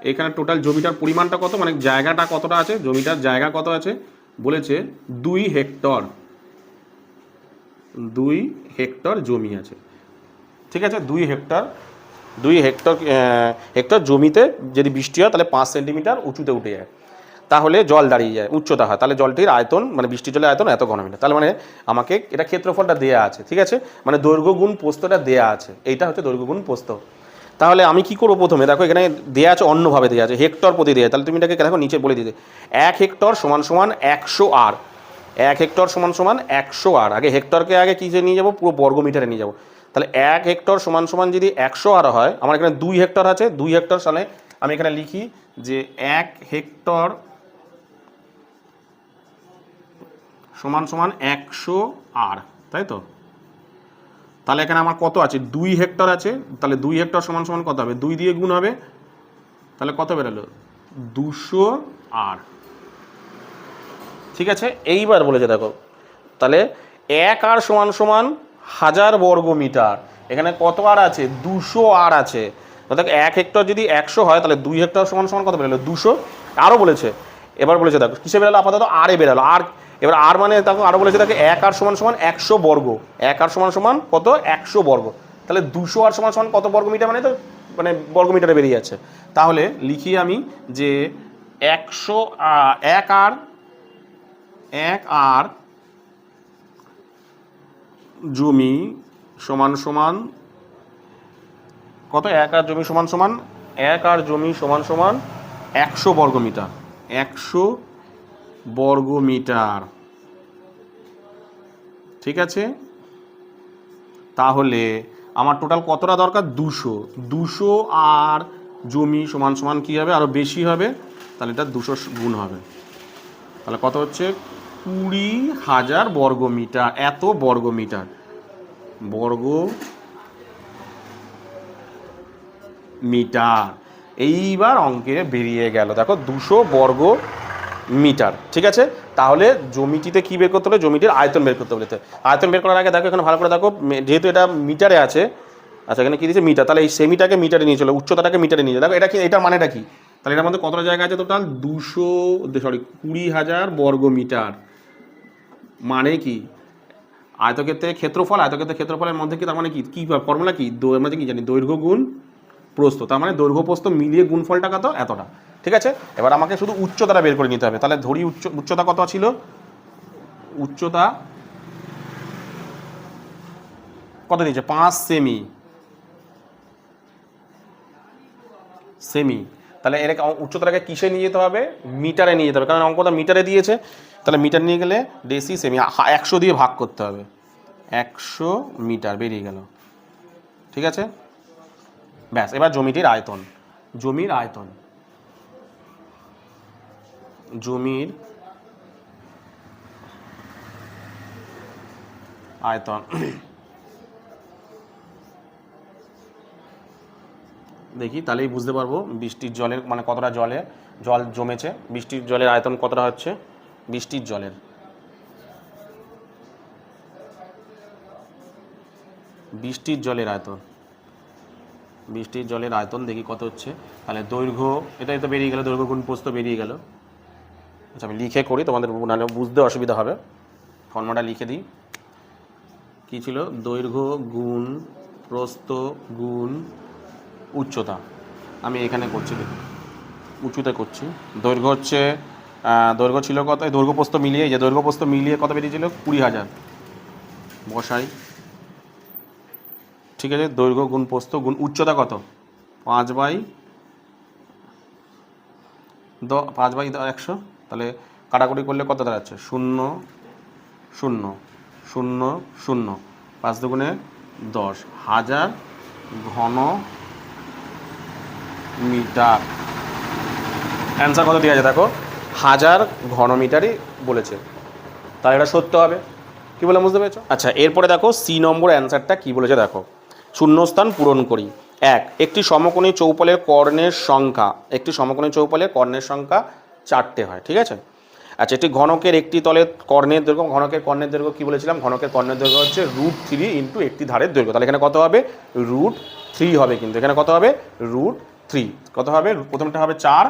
[SPEAKER 1] এখানে টোটাল জমিটার পরিমাণটা কত, মানে জায়গাটা কতটা আছে, জমিটার জায়গা কত আছে বলেছে 2 হেক্টর জমি আছে। ঠিক আছে, 2 হেক্টর জমিতে যদি বৃষ্টি হয় তাহলে 5 সেন্টিমিটার উঁচুতে উঠে যায়, তাহলে জল দাঁড়িয়ে যায়, উচ্চতা হয়, তাহলে জলটির আয়তন মানে বৃষ্টির জলের আয়তন এত ঘনমিটার। তাহলে মানে আমাকে এটা ক্ষেত্রফলটা দেয়া আছে, ঠিক আছে, মানে দৈর্ঘ্য গুণ প্রস্থটা দেয়া আছে, এইটা হচ্ছে দৈর্ঘ্য গুণ প্রস্থ। তাহলে আমি কি করবো? প্রথমে দেখো এখানে দেয়া আছে, অন্যভাবে দেয়া আছে, হেক্টর প্রতি দেয়া, তাহলে তুমি এটাকে দেখো নিচে বলে দিতে 1 হেক্টর সমান সমান 100 আর। 1 হেক্টর সমান সমান 100 আর। আগে হেক্টরকে আগে কী যে নিয়ে যাবো? পুরো বর্গমিটারে নিয়ে যাবো। তাহলে 1 হেক্টর সমান সমান যদি 100 আর হয়, আমার এখানে 2 হেক্টর আছে, 2 হেক্টর সালে আমি এখানে লিখি যে 1 হেক্টর সমান সমান 100 আর, তাই তো? তাহলে এখানে আমার কত আছে? 2 হেক্টর আছে, তাহলে 2 হেক্টর সমান সমান কত হবে? 2 দিয়ে গুণ হবে, তাহলে কত বেরোলো? 200 আর। ঠিক আছে, এইবার বলেছে দেখো, তাহলে 1 আর সমান সমান 1000 বর্গ মিটার। এখানে কত আর আছে? 200 আর আছে। দেখো 1 হেক্টর যদি 100 হয়, তাহলে 2 হেক্টর সমান সমান কত বেরোলো? 200। আরও বলেছে, এবার বলেছে দেখো কিসে বেরোলো? আপাতত আরে বেরোলো। আর এবার আর মানে দেখো আরও বলেছে দেখো 1 আর সমান সমান 100 বর্গ। 1 আর সমান সমান কত? 100 বর্গ। তাহলে 200 আর সমান সমান কত বর্গ মিটার? মানে তো মানে বর্গ মিটারে বেরিয়ে যাচ্ছে। তাহলে লিখি আমি যে 1 আর জমি সমান সমান কত? 1 আর জমি সমান সমান 100 বর্গ মিটার। 100 বর্গ মিটার। ঠিক আছে, তাহলে আমার টোটাল কতটা দরকার? 200 আর জমি সমান সমান কী হবে? আরও বেশি হবে, তাহলে এটা 200 গুণ হবে। তাহলে কত হচ্ছে? 20,000 বর্গ মিটার। এত বর্গ মিটার, এইবার অঙ্কে বেরিয়ে গেল দেখো 200 বর্গ মিটার। ঠিক আছে, তাহলে জমিটিতে কি বের করতে হবে? জমিটির আয়তন বের করতে বলেছে। আয়তন বের করার আগে দেখো এখানে ভালো করে দেখো, যেহেতু এটা মিটারে আছে, আচ্ছা এখানে কি দিয়েছে? মিটার। তাহলে এই সেমিটাকে মিটারে নিয়ে চলো, উচ্চতাটাকে মিটারে নিয়ে চলো। দেখো এটা কি, এটার মানেটা কি? তাহলে এটার মধ্যে কতটা জায়গা আছে টোটাল? 20,000 বর্গ মিটার। মানে কি? আয়তক্ষেত্রের ক্ষেত্রফলের মধ্যে কি, তার মানে কি ফর্মুলা কি? আমরা কি জানি? দৈর্ঘ্য গুণ প্রস্থ। তার মানে দৈর্ঘ্য প্রস্থ মিলিয়ে গুণফলটা কত? এতটা। ঠিক আছে, এবার আমাকে শুধু উচ্চতাটা বের করে নিতে হবে। তাহলে ধরি উচ্চতা কত ছিল? উচ্চতা কত দিয়েছে 5 সেমি, সেমি। তাহলে এর উচ্চতাটাকে কিসে নিয়ে যেতে হবে? মিটারে নিয়ে যেতে হবে, কারণ অঙ্কটা মিটারে দিয়েছে। তাহলে মিটার নিয়ে গেলে ডেসি সেমি 100 দিয়ে ভাগ করতে হবে, 100 মিটার বেরিয়ে গেল। ঠিক আছে, ব্যাস। এবার জমিটির আয়তন, জমির আয়তন, জমির আয়তন দেখি, তাহলেই বুঝতে পারবো বৃষ্টির জলের মানে কতটা জল জমেছে। বৃষ্টির জলের আয়তন কতটা হচ্ছে? বৃষ্টির জলের আয়তন, বৃষ্টির জলের আয়তন দেখি কত হচ্ছে। তাহলে দৈর্ঘ্য, এটাই তো বেরিয়ে গেল, দৈর্ঘ্য গুণ প্রস্থ বেরিয়ে গেল। আচ্ছা আমি লিখে করি, তোমাদের নাহলে বুঝতে অসুবিধা হবে। ফর্মুলাটা লিখে দিই, কী ছিল? দৈর্ঘ্য গুণ প্রস্থ গুণ উচ্চতা। আমি এখানে করছি, দেখুন উঁচুতে করছি। দৈর্ঘ্য হচ্ছে, দৈর্ঘ্য ছিল কত? দৈর্ঘ্য প্রস্থ মিলিয়ে, যে দৈর্ঘ্য প্রস্থ মিলিয়ে কত বেরিয়েছিল? 20,000 বসাই। ঠিক আছে, দৈর্ঘ্য গুণ প্রস্থ গুণ উচ্চতা কত? 5/100। তাহলে কাটাকুটি করলে কত দাঁড়াচ্ছে? 0 0 0 0, 5 দুগুণে 10, 1000 ঘন মিটার। অ্যান্সার কত দেওয়া আছে দেখো, 1000 ঘন মিটারই বলেছে, তাহলে এটা সত্য হবে। কি বলে বুঝতে পেরেছো? আচ্ছা এরপরে দেখো সি নম্বর অ্যান্সারটা কি বলেছে দেখো। শূন্যস্থান পূরণ করি। একটি সমকোণী চৌপলের কর্ণের সংখ্যা, একটি সমকোণী চৌপলের কর্ণের সংখ্যা 4টে হয়। ঠিক আছে। আচ্ছা একটি ঘনকের একটি তলের কর্ণের দৈর্ঘ্য, ঘনকের কর্ণের দৈর্ঘ্য কি বলেছিলাম? ঘনকের কর্ণের দৈর্ঘ্য হচ্ছে √3 ইন্টু একটি ধারের দৈর্ঘ্য। তাহলে এখানে কত হবে? √3 হবে। কিন্তু এখানে কত হবে? √3। কত হবে? প্রথমটা হবে 4,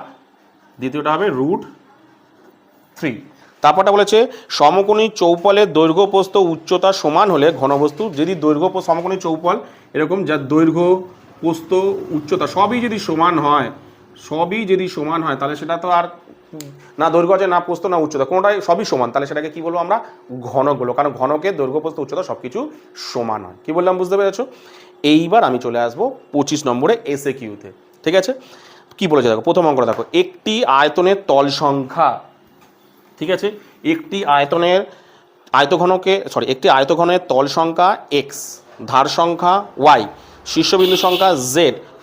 [SPEAKER 1] দ্বিতীয়টা হবে √3। তারপরটা বলেছে সমকোণী চৌপলের দৈর্ঘ্য প্রস্থ উচ্চতা সমান হলে ঘনবস্তু, যদি দৈর্ঘ্য সমকোণী চৌপল এরকম যার দৈর্ঘ্য প্রস্থ উচ্চতা সবই যদি সমান হয়, তাহলে সেটা তো আর না দৈর্ঘ্য আছে না প্রস্থ না উচ্চতা, কোনোটাই সবই সমান, তাহলে সেটাকে কি বলবো আমরা? ঘনক বলবো, কারণ ঘনকের দৈর্ঘ্য প্রস্থ উচ্চতা সব কিছু সমান হয়। কি বললাম বুঝতে পেরেছো? এইবার আমি চলে আসবো 25 নম্বরে এসএ কিউতে। ঠিক আছে, কি বলেছে দেখো, প্রথম অঙ্কটা দেখো, একটি আয়তনের তল সংখ্যা। ঠিক আছে, একটি একটি আয়তঘনের তল সংখ্যা x, ধার সংখ্যা y, শীর্ষবিন্দু সংখ্যা z,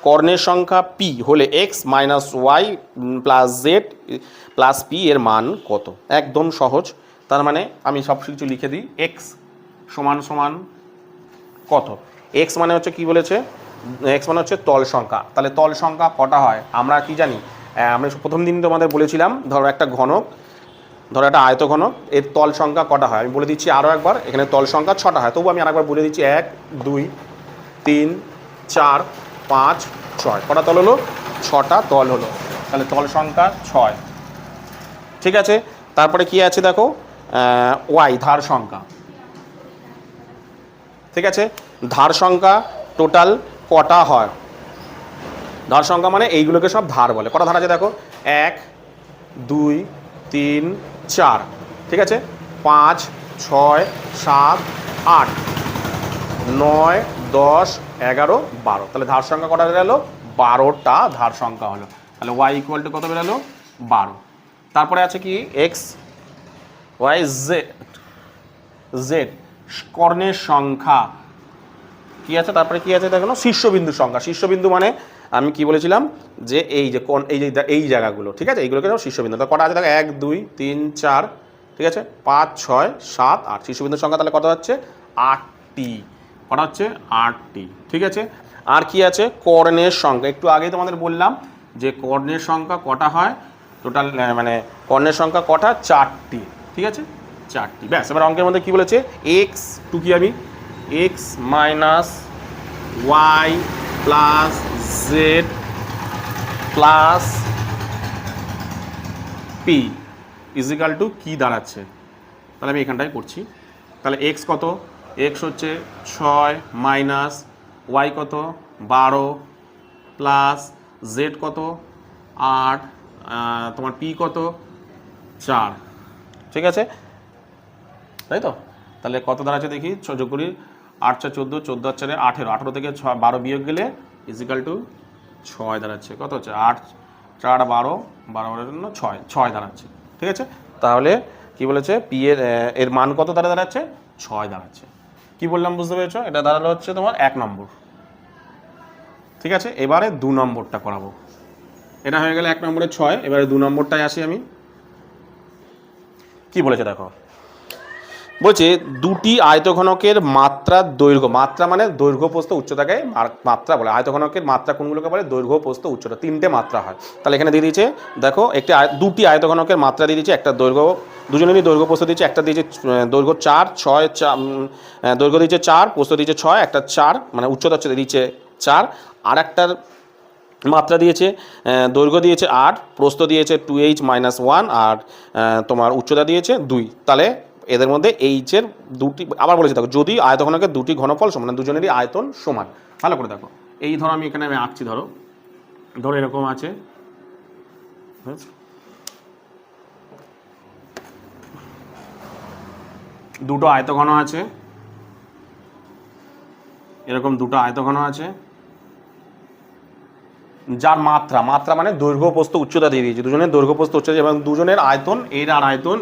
[SPEAKER 1] কর্ণের সংখ্যা p হলে x minus y plus z plus p এর মান কত? একদম সহজ। তার মানে আমি সব কিছু লিখে দিই। x সমান সমান কত? x মানে হচ্ছে কি বলেছে? x মানে হচ্ছে তল সংখ্যা। তাহলে তল সংখ্যা কটা হয় আমরা কি জানি? আমরা প্রথম দিন তোমাদের বলেছিলাম, ধরো একটা ঘনক, ধরো একটা আয়তঘনক, এর তল সংখ্যা কটা হয় আমি বলে দিচ্ছি আরও একবার। এখানে তল সংখ্যা 6টা হয়, তবু আমি আরেকবার বলে দিচ্ছি। 1 2 3 4 5 6, কটা তল হলো? 6টা তল হলো। তাহলে তল সংখ্যা 6। ঠিক আছে, তারপরে কি আছে দেখো, y ধার সংখ্যা। ঠিক আছে, ধার সংখ্যা টোটাল কটা হয়? ধার সংখ্যা মানে এইগুলোকে সব ধার বলে। কটা ধার আছে দেখো? 1 2 3 4। ঠিক আছে, 5 6 7 8 9 10 11 12। তাহলে ধার সংখ্যা কটা বেরোলো? 12টা ধার সংখ্যা হলো। তাহলে y ইকুয়াল টু কত বেরোলো? 12। তারপরে আছে কি? x y z কর্ণের সংখ্যা কি আছে? তারপরে কি আছে দেখো, শীর্ষবিন্দুর সংখ্যা। শীর্ষবিন্দু মানে আমি কি বলেছিলাম যে এই যে কোন এই জায়গাগুলো। ঠিক আছে, এইগুলোকে শীর্ষবিন্দু। তো কটা আছে দেখো? 1 2 3 4। ঠিক আছে, 5 6 7 8। শীর্ষবিন্দুর সংখ্যা তাহলে কত হচ্ছে? 8টি। কটা হচ্ছে? 8টি। ঠিক আছে, আর কি আছে? কর্ণের সংখ্যা। একটু আগেই তোমাদের বললাম যে কর্ণের সংখ্যা কটা হয় টোটাল, মানে কর্ণের সংখ্যা কটা? 4টি। ঠিক আছে, 4টি। ব্যাস। এবার অঙ্কের মধ্যে কি বলেছে? এক্স টু কি আমি x minus y plus z plus p is equal to কি দাঁড়াচ্ছে? তাহলে আমি এখানটায় করছি। তাহলে x কত? x হচ্ছে 6 মাইনাস y কত? 12 প্লাস z কত? 8, তোমার p কত? 4। ঠিক আছে, তাই তো? তাহলে কত দাঁড়াচ্ছে দেখি, যোগ করি। 8 4 14, 14 আর 4 18, 18 থেকে 12 বিয়োগ গেলে ইজিক্যাল টু 6 দাঁড়াচ্ছে। কত হচ্ছে? 8 4 12, 12 জন্য 6 দাঁড়াচ্ছে। ঠিক আছে, তাহলে কি বলেছে পি এর মান কত দাঁড়াচ্ছে? 6 দাঁড়াচ্ছে। কি বললাম বুঝতে পেরেছো? এটা দাঁড়ালো হচ্ছে তোমার 1 নম্বর। ঠিক আছে, এবারে 2 নম্বরটা করাবো। এটা হয়ে গেলে 1 নম্বরে 6, এবারে 2 নম্বরটায় আসি আমি। কি বলেছে দেখো, বলছে দুটি আয়তঘনকের মাত্রার দৈর্ঘ্য, মাত্রা মানে দৈর্ঘ্য প্রস্থ উচ্চতাকে মাত্রা বলে। আয়তঘনকের মাত্রা কোনগুলোকে বলে? দৈর্ঘ্য প্রস্থ উচ্চতা, 3টে মাত্রা হয়। তাহলে এখানে দিয়ে দিয়েছে দেখো, দুটি আয়তঘনকের মাত্রা দিয়ে দিয়েছে, একটা দৈর্ঘ্য, দুজনেরই দৈর্ঘ্য প্রস্থ দিয়েছে। একটা দিয়েছে দৈর্ঘ্য 4, 6, দৈর্ঘ্য দিয়েছে 4, প্রস্থ দিয়েছে 6, একটা 4 মানে উচ্চতা দিয়েছে 4, আর একটার মাত্রা দিয়েছে দৈর্ঘ্য দিয়েছে 8, প্রস্থ দিয়েছে 2h-1, আর তোমার উচ্চতা দিয়েছে 2। তাহলে এদের মধ্যে এইচের দুটি, আবার বলেছে দেখো, যদি আয়তঘনকের দুটি ঘনফল সমান, দুজনেরই আয়তন সমান। ভালো করে দেখো, এই ধরো আমি এখানে আঁকছি, ধরো এরকম আছে, দুটো আয়তঘন আছে, এরকম দুটো আয়তঘন আছে, যার মাত্রা মানে দৈর্ঘ্য প্রস্থ উচ্চতা দিয়ে দিয়েছে, দুজনের দৈর্ঘ্য প্রস্থ উচ্চতা, এবং দুজনের আয়তন এর আর আয়তন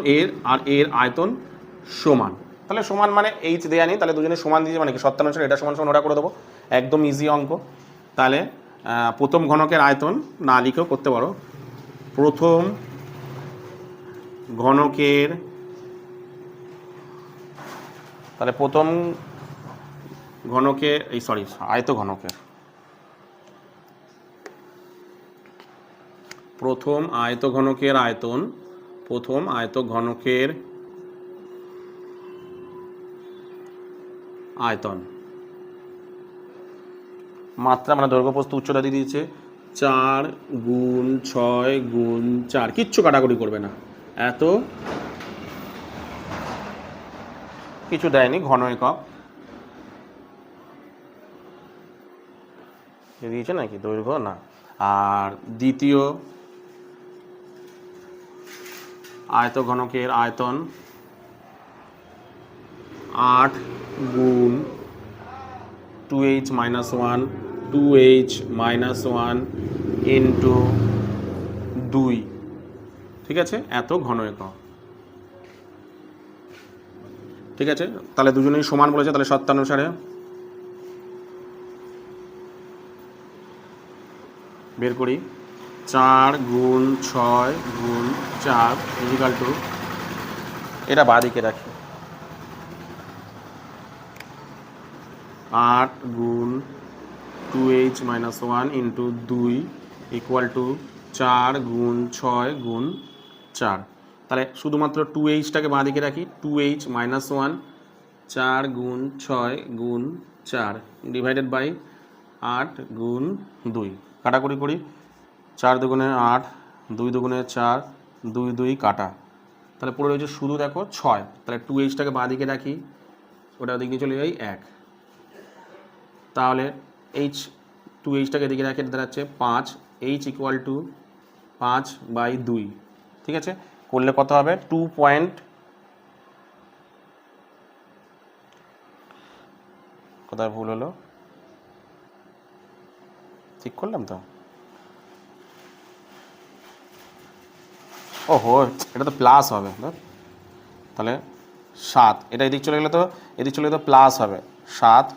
[SPEAKER 1] এর আয়তন সমান। তাহলে সমান মানে এইচ দেয়া নেই, তাহলে দুজনের সমান দিয়েছে মানে কি 57, এটা সমান সমান ওটা করে দেবো, একদম ইজি অঙ্ক। তাহলে প্রথম ঘনকের আয়তন না লিখেও করতে পারো, প্রথম ঘনকের, তাহলে প্রথম ঘনকের আয়তঘনকের, প্রথম আয়তঘনকের আয়তন, প্রথম আয়তঘনকের আয়তন, মাত্রা মানে দৈর্ঘ্য প্রস্থ উচ্চতা দিয়ে দিয়েছে 4 গুণ 6 গুণ 4, কিচ্ছু কাটাকুটি করবে না, এত কিছু দেয়নি, ঘন একক দিয়েছে নাকি দৈর্ঘ্য না। আর দ্বিতীয় আয়তঘনকের আয়তন 8 গুণ 2h-1, 2h-1 ইন্টু 2, ঠিক আছে, এত ঘন একক। ঠিক আছে, তাহলে দুজনেই সমান বলেছে, তাহলে সত্যানুসারে বের করি, 4 গুণ 6 গুণ 4 ইজিক্যাল টু, এটা বাঁদিকে রাখি, 8 গুণ 2h-1 ইন্টু 2 ইকুয়াল টু 4 গুণ 6 গুণ 4। তাহলে শুধুমাত্র 2hটাকে বাঁদিকে রাখি, 2h-1, 4 গুণ 6 গুণ 4 ডিভাইডেড বাই 8 গুণ 2, কাটাকুটি করি, 4 দুগুণে 8, 2 দুগুণে 4, 2 2 কাটা, তাহলে পড়ে রয়েছে শুধু দেখো 6। তাহলে 2hটাকে বাঁদিকে রাখি, ওটা দিক দিয়ে চলে যাই 1, তাহলে h 2hটাকে দিকে রাখি, দাঁড়াচ্ছে 5, h ইকুয়াল টু 5/2। ঠিক আছে, করলে কত হবে? 2 পয়েন্ট, কোথায় ভুল হলো, ঠিক করলাম তো? ওহো, এটা তো প্লাস হবে, তাহলে 7, এটা এদিক চলে গেলে তো, এদিক চলে গেলে তো প্লাস হবে 7,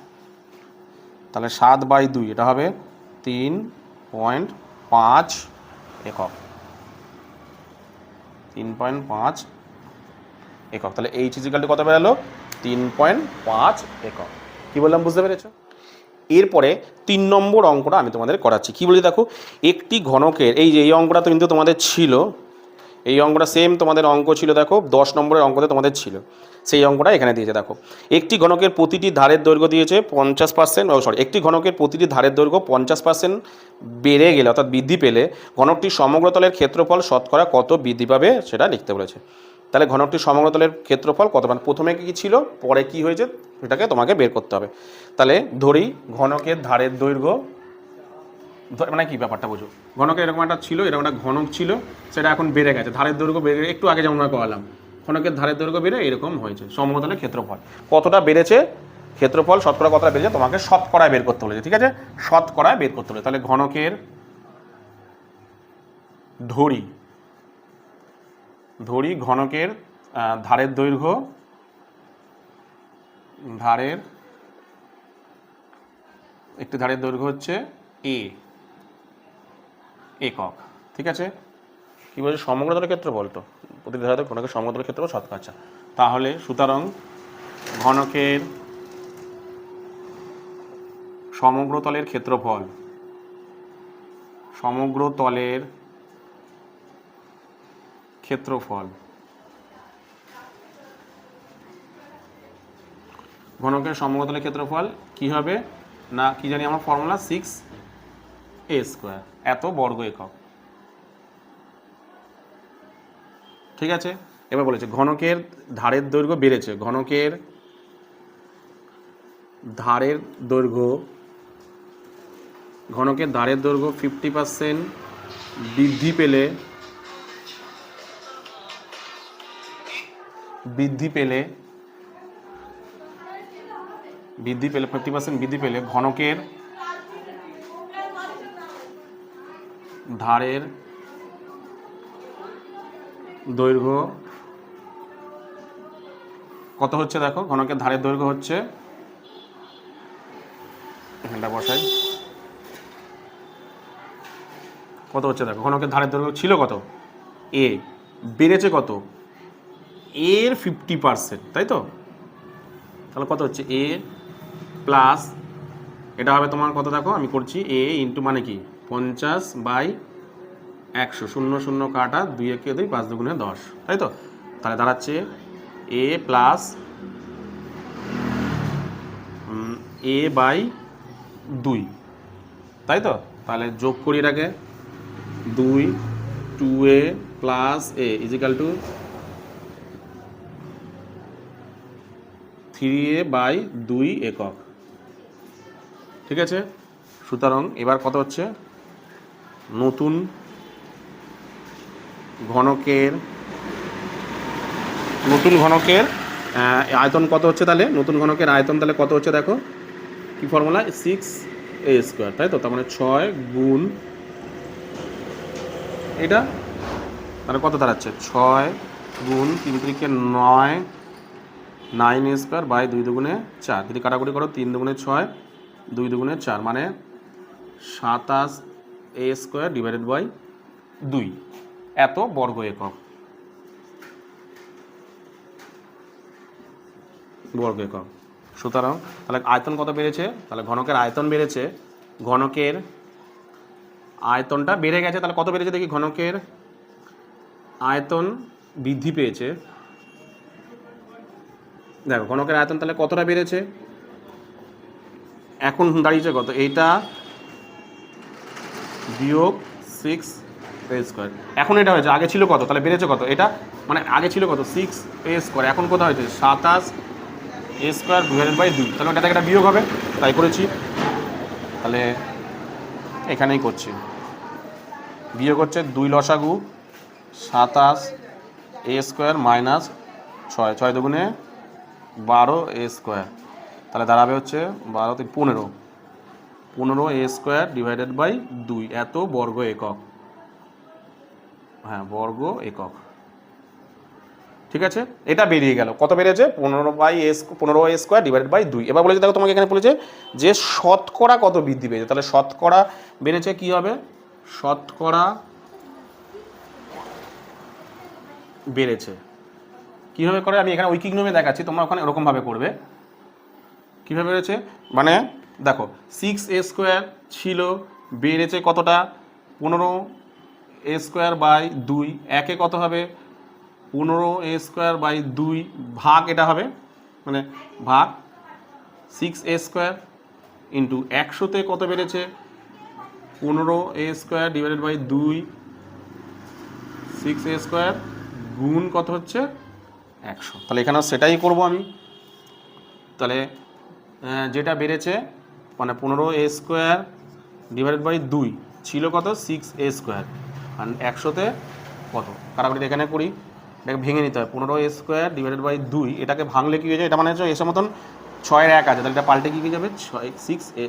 [SPEAKER 1] তাহলে 7/2, এটা হবে 3.5 একক, 3.5 একক। তাহলে এইচ ইজিক্যাল টু কত বেরোলো? 3.5 একক। কি বললাম বুঝতে পেরেছো? এরপরে 3 নম্বর অঙ্কটা আমি তোমাদের করাচ্ছি। কি বলি দেখো, একটি ঘনকের, এই যে এই অঙ্কটা তো কিন্তু তোমাদের ছিল, এই অঙ্কটা সেম তোমাদের অঙ্ক ছিল, দেখো 10 নম্বরের অঙ্কতে তোমাদের ছিল, সেই অঙ্কটা এখানে দিয়েছে। দেখো, একটি ঘনকের প্রতিটি ধারের দৈর্ঘ্য দিয়েছে 50%, একটি ঘনকের প্রতিটি ধারের দৈর্ঘ্য 50% বেড়ে গেলে, অর্থাৎ বৃদ্ধি পেলে ঘনকটির সমগ্রতলের ক্ষেত্রফল শতকরা কত বৃদ্ধি পাবে সেটা লিখতে বলেছে। তাহলে ঘনকটির সমগ্রতলের ক্ষেত্রফল কত, মানে প্রথমে কি ছিল, পরে কি হয়েছে, সেটাকে তোমাকে বের করতে হবে। তাহলে ধরি ঘনকের ধারের দৈর্ঘ্য, মানে কি ব্যাপারটা বুঝো, ঘনকের এরকম একটা ছিল, এরকম একটা ঘনক ছিল, সেটা এখন বেড়ে গেছে, ধারের দৈর্ঘ্য বেড়ে, একটু আগে যেমন আমরা করালাম, ঘনকের ধারের দৈর্ঘ্য বেড়ে এরকম হয়েছে, সমতলের ক্ষেত্রফল কতটা বেড়েছে ক্ষেত্রফল শতকরা কতটা বেড়েছে তোমাকে শতকরায় বের করতে বলেছে, ঠিক আছে, শতকরায় বের করতে বলেছে। তাহলে ঘনকের ধরি ঘনকের ধারের দৈর্ঘ্য একটি ধারের দৈর্ঘ্য হচ্ছে এ একক, ঠিক আছে। কি বলছে, সমগ্র তলের ক্ষেত্রফল, তো প্রতিটি ধারে ঘনকের সমগ্র তলের ক্ষেত্রফল শতকরা। আচ্ছা, তাহলে সুতরাং ঘনকের সমগ্র তলের ক্ষেত্রফল ঘনকের সমগ্র তলের ক্ষেত্রফল কি হবে না, কি জানি আমরা ফর্মুলা 6a², এত বর্গ একক, ঠিক আছে। এবার বলেছে ঘনকের ধারের দৈর্ঘ্য বেড়েছে, ঘনকের ধারের দৈর্ঘ্য 50% বৃদ্ধি পেলে 50% বৃদ্ধি পেলে ঘনকের ধারের দৈর্ঘ্য কত হচ্ছে, দেখো ঘনকের ধারের দৈর্ঘ্য হচ্ছে, এখানটা বসাই, কত হচ্ছে দেখো, ঘনকের ধারের দৈর্ঘ্য ছিল কত এ, বেড়েছে কত এর 50%, তাই তো। তাহলে কত হচ্ছে এ প্লাস, এটা হবে তোমার কত, দেখো আমি করছি এ ইন্টু মানে কি 50/100, 0 0 কাটা, 2 1 2, 5 2 10, তাই তো। তাহলে দাঁড়াচ্ছে এ প্লাস a/2, তাই তো। তাহলে যোগ করি এটাকে, 2a plus a is equal two 3a/2 একক, ঠিক আছে। সুতরাং এবার কত হচ্ছে, নতুন ঘনকের আয়তন কত হচ্ছে, তাহলে নতুন ঘনকের আয়তন তাহলে কত হচ্ছে, দেখো কি ফর্মুলা 6a², তাই তো। তার মানে 6 গুণ এটা, তাহলে কত দাঁড়াচ্ছে 6 গুণ 3 3 9, 9a² 2 2 4, যদি কাটাকুটি করো 3 2 6, 2 2 4, মানে 27a²/2, এত বর্গ একক, সুতরাং তাহলে আয়তন কত বেড়েছে, তাহলে ঘনকের আয়তন বেড়েছে, ঘনকের আয়তনটা বেড়ে গেছে, তাহলে কত বেড়েছে দেখি, ঘনকের আয়তন বৃদ্ধি পেয়েছে, দেখো ঘনকের আয়তন তাহলে কতটা বেড়েছে, এখন দাঁড়িয়েছে কত, এইটা বিয়োগ 6a², এখন এটা হয়েছে, আগে ছিল কত, তাহলে বেড়েছে কত, এটা মানে আগে ছিল কত 6a², এখন কত হয়েছে 27a²/2, তাহলে ওটা থেকে এটা বিয়োগ হবে, তাই করেছি। তাহলে এখানেই করছি, বিয়োগ হচ্ছে 2 লসাগু 27a² মাইনাস 6, 6 2 12a², তাহলে দাঁড়াবে হচ্ছে 12 3 15a²/2, এত বর্গ একক, হ্যাঁ বর্গ একক, ঠিক আছে। এটা বেরিয়ে গেল, কত বেড়েছে 15a²/2। এবার বলেছে দেখো তোমাকে এখানে বলেছে যে শতকরা কত বৃদ্ধি পেয়েছে, তাহলে শতকরা বেড়েছে, কি হবে শতকরা বেড়েছে কীভাবে করে, আমি এখানে ঐকিক নিয়মে দেখাচ্ছি, তোমরা ওখানে ওরকমভাবে করবে। কীভাবে বেড়েছে মানে দেখো 6a² ছিল, বেড়েছে কতটা 15a²/2, একে কত হবে 15a²/2 ভাগ, এটা হবে মানে ভাগ 6a² ইন্টু 100তে কত বেড়েছে 15a²/2, 6a² গুণ কত হচ্ছে 100, তাহলে এখানে সেটাই করব আমি। তাহলে যেটা বেড়েছে মানে 15a²/2 ছিল কত 6a², আর 100তে কত কাটাকুটি এখানে করি, এটাকে ভেঙে নিতে হয় 15a²/2, এটাকে ভাঙলে কী হয়ে যায়, এটা মানে হচ্ছে এসে মতন 6-এর 1 আছে, তাহলে এটা পাল্টে কী যাবে 1/6 a²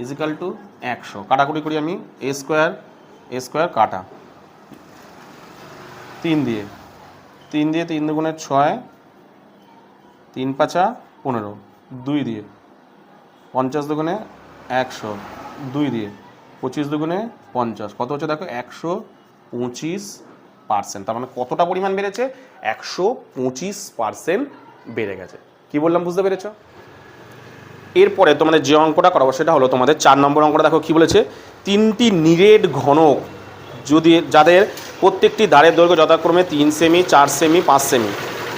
[SPEAKER 1] ইজিক্যাল টু 100। কাটাকুটি করি আমি, a² কাটা 3 দিয়ে 3 দুগুণে 6, 3 5 15, 2 দিয়ে 50 দুগুণে 100, 2 দিয়ে 25 দুগুণে 50, কত হচ্ছে দেখো 125%। তার মানে কতটা পরিমাণ বেড়েছে? 125% বেড়ে গেছে। কি বললাম বুঝতে পেরেছ? এরপরে তোমাদের যে অঙ্কটা করাবো সেটা হলো তোমাদের 4 নম্বর অঙ্কটা। দেখো কি বলেছে, 3টি নিরেট ঘনক যদি যাদের প্রত্যেকটি ধারের দৈর্ঘ্য যথাক্রমে 3 সেমি, 4 সেমি, 5 সেমি,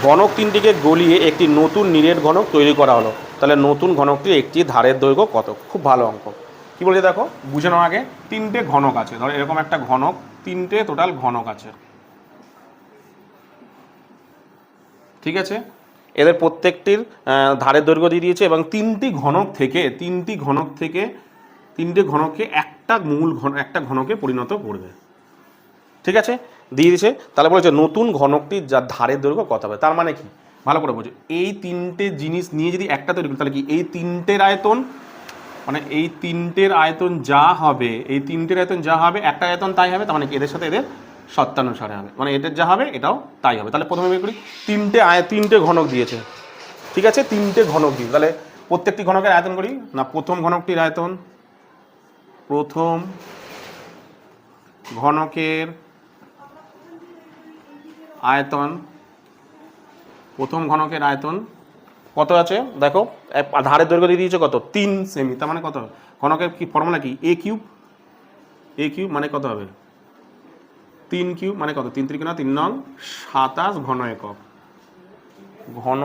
[SPEAKER 1] ঘনক 3টিকে গলিয়ে একটি নতুন নিরেট ঘনক তৈরি করা হলো, তাহলে নতুন ঘনকটির একটি ধারের দৈর্ঘ্য কত? খুব ভালো অঙ্ক। কি বলেছে দেখো, বুঝে নাও আগে। 3টে ঘনক আছে, ধরো এরকম একটা ঘনক, 3টে টোটাল ঘনক আছে, ঠিক আছে? এদের প্রত্যেকটির ধারের দৈর্ঘ্য দিয়ে দিয়েছে এবং 3টে ঘনককে একটা ঘনকে পরিণত করবে, ঠিক আছে? দিয়ে দিয়েছে। তাহলে বলেছে নতুন ঘনকটির যার ধারের দৈর্ঘ্য কত হবে। তার মানে কি, ভালো করে বোঝো, এই 3টে জিনিস নিয়ে যদি একটা তৈরি করি, তাহলে কি এই 3টের আয়তন, মানে এই 3টের আয়তন যা হবে, একটা আয়তন তাই হবে। তার মানে এদের সাথে এদের সত্যানুসারে হবে, মানে এদের যা হবে এটাও তাই হবে। তাহলে প্রথমে বের করি, 3টে ঘনক দিয়েছে, ঠিক আছে? 3টে ঘনক দিই, তাহলে প্রত্যেকটি ঘনকের আয়তন করি না। প্রথম ঘনকটির আয়তন, প্রথম ঘনকের আয়তন কত আছে দেখো, ধারের দৈর্ঘ্য দিয়ে দিয়েছে কত 3 সেমি, তার মানে কত? ঘনকের কি ফর্মুলা কি? a কিউব মানে কত হবে 3 কিউব মানে কত? 3 3 3 9 27 ঘন একক, ঘন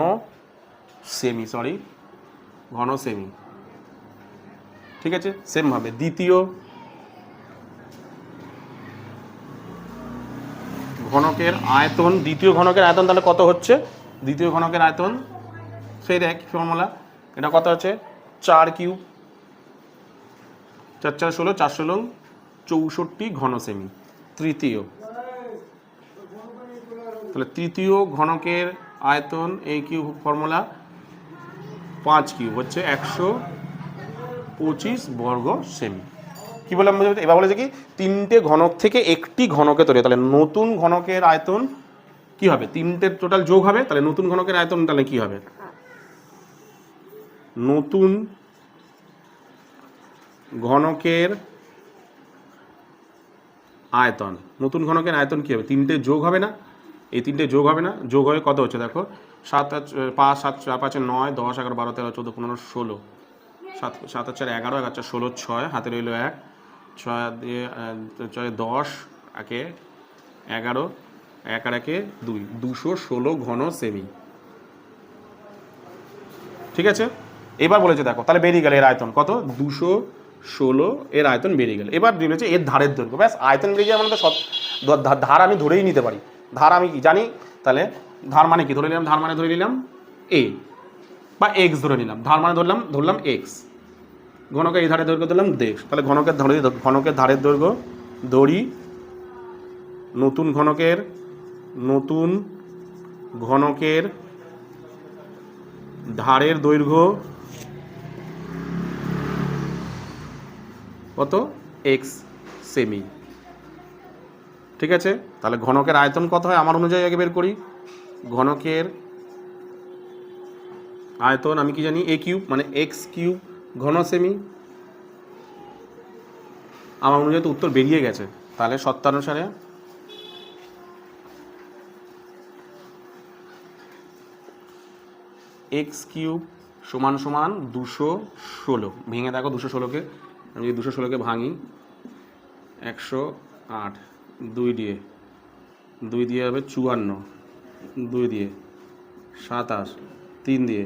[SPEAKER 1] সেমি, ঠিক আছে? সেম ভাবে দ্বিতীয় ঘনকের আয়তন, তাহলে কত হচ্ছে? দ্বিতীয় ঘনকের আয়তন সেই এক ফর্মুলা, এটা কত আছে 4 কিউব, 4 4 16, 4 16 64 ঘন সেমি। তৃতীয় ঘনকের আয়তন এই কিউব ফর্মুলা 5 কিউব হচ্ছে 125 বর্গ সেমি। কি বললাম? এবার বলেছে কি 3টে ঘনক থেকে একটি ঘনকে তৈরি, তাহলে নতুন ঘনকের আয়তন কি হবে? 3টে টোটাল যোগ হবে, তাহলে নতুন ঘনকের আয়তন তাহলে কি হবে? নতুন ঘনকের আয়তন কি হবে? 3টে যোগ হবে না, এই 3টে যোগ হবে না, যোগ হয়ে কত হচ্ছে দেখো 7 5 7 4 5 9 10 11 12 13 14 15 16, 7 7 4 11 11 4 16 6, হাতে রইল 1, 6 দিয়ে 10, একে 11, 1 আর 1 2, 216 ঘন সেমি, ঠিক আছে? এবার বলেছে দেখো, তাহলে বেরিয়ে গেল এর আয়তন কত? 216 এর আয়তন বেরিয়ে গেল। এবার বলেছে এর ধারের দৈর্ঘ্য, ব্যাস আয়তন বেরিয়ে যাওয়া মানে তো ধার আমি ধরেই নিতে পারি, ধার আমি জানি। তাহলে ধার মানে কি ধরে নিলাম? ধার মানে ধরে নিলাম a বা x ধরে নিলাম, ধার মানে ধরলাম x, ঘনকের এই ধারের দৈর্ঘ্য ধরলাম দেখ। তাহলে ঘনকের ধারের দৈর্ঘ্য ধরি, নতুন ঘনকের ধারের দৈর্ঘ্য কত? x সেমি, ঠিক আছে? তাহলে ঘনকের আয়তন কত হয় আমার অনুযায়ী আগে বের করি। ঘনকের আয়তন আমি কি জানি? a কিউব মানে x কিউব ঘন সেমি, আমার অনুযায়ী তো উত্তর বেরিয়ে গেছে। তাহলে সত্যানুসারে x কিউব সমান 216, ভেঙে দেখো 216কে, আমি যদি 216কে ভাঙি 108, 2 দিয়ে হবে 54, 2 দিয়ে 27, 3 দিয়ে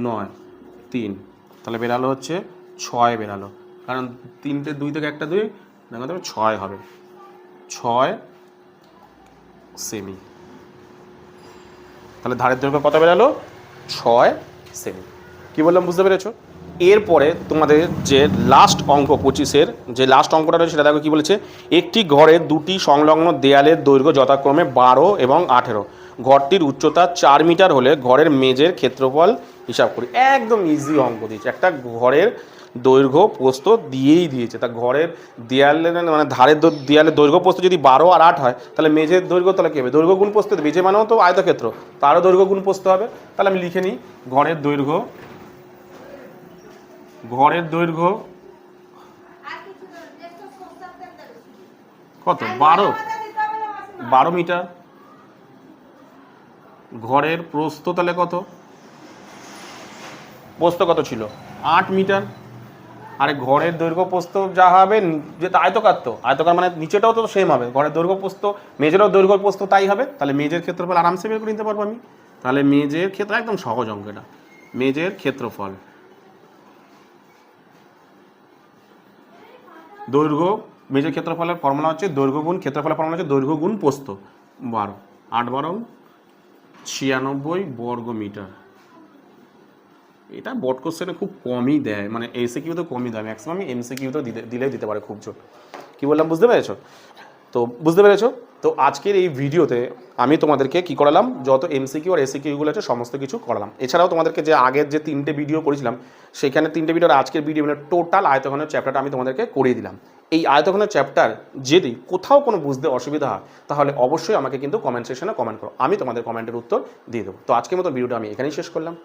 [SPEAKER 1] 9, 3, তাহলে বেরালো হচ্ছে 6 বেরালো, কারণ 3টে 2 থেকে একটা 2 দেখা যাবে 6 হবে, 6 সেমি। তাহলে ধারের দৈর্ঘ্য কত বেরালো? 6 সেমি। কি বললাম বুঝতে পেরেছো? এরপরে তোমাদের যে লাস্ট অঙ্ক 25-এর যে লাস্ট অঙ্কটা রয়েছে সেটা দেখো কি বলেছে, একটি ঘরের দুটি সংলগ্ন দেয়ালের দৈর্ঘ্য যথাক্রমে 12 এবং 18, ঘরটির উচ্চতা 4 মিটার হলে ঘরের মেঝের ক্ষেত্রফল হিসাব করি, একদম ইজি অঙ্ক দিয়েছে। একটা ঘরের দৈর্ঘ্য প্রস্থ দিয়েই দিয়েছে, তা ঘরের দেয়ালের মানে ধারের দেয়ালের দৈর্ঘ্য প্রস্থ যদি 12 আর 8 হয়, তাহলে মেঝের দৈর্ঘ্য তাহলে কী হবে? দৈর্ঘ্য গুণ প্রস্থ, মেঝে মানেও তো আয়তক্ষেত্র, তারও দৈর্ঘ্য গুণ প্রস্থ হবে। তাহলে আমি লিখে নিই, ঘরের দৈর্ঘ্য কত? 12 মিটার। ঘরের প্রস্থ তাহলে কত? প্রস্থ কত ছিল? 8 মিটার। আরে ঘরের দৈর্ঘ্য প্রস্থ যা হবে, যেটা আয়তকার, তো আয়তকার মানে নিচেটাও তো সেম হবে, ঘরের দৈর্ঘ্য প্রস্থ মেঝেরও দৈর্ঘ্য প্রস্থ তাই হবে। তাহলে মেঝের ক্ষেত্রফল আরামসে বের করে নিতে পারবো আমি। তাহলে মেঝের ক্ষেত্র, একদম সহজ অঙ্ক এটা, মেঝের ক্ষেত্রফল, দৈর্ঘ্য, মেঝের ক্ষেত্রফলের ফর্মুলা হচ্ছে দৈর্ঘ্য গুণ ক্ষেত্রফলের ফর্মুলা হচ্ছে দৈর্ঘ্য গুণ প্রস্থ। 12, 8 12 96 বর্গ মিটার। এটা বোর্ড কোশ্চেনে খুব কমই দেয়, মানে এসিকিউ তো কমই দেয়, ম্যাক্সিমাম এমসিকিউ তো দিলেই দিতে পারে খুব জোর। কী বললাম বুঝতে পেরেছো? তো বুঝতে পেরেছো? তো আজকের এই ভিডিওতে আমি তোমাদেরকে কি করালাম, যত এমসিকিউ আর এসিকিউগুলো আছে সমস্ত কিছু করালাম। এছাড়াও তোমাদেরকে যে আগের যে 3টে ভিডিও করেছিলাম, সেখানে 3টে ভিডিওর আজকের ভিডিও মানে টোটাল আয়তঘনের চ্যাপ্টারটা আমি তোমাদেরকে করিয়ে দিলাম। এই আয়তঘনের চ্যাপ্টার যদি কোথাও কোনো বুঝতে অসুবিধা হয়, তাহলে অবশ্যই আমাকে কিন্তু কমেন্ট সেকশনে কমেন্ট করো, আমি তোমাদের কমেন্টের উত্তর দিয়ে দেবো। তো আজকের মতো ভিডিওটা আমি এখানেই শেষ করলাম।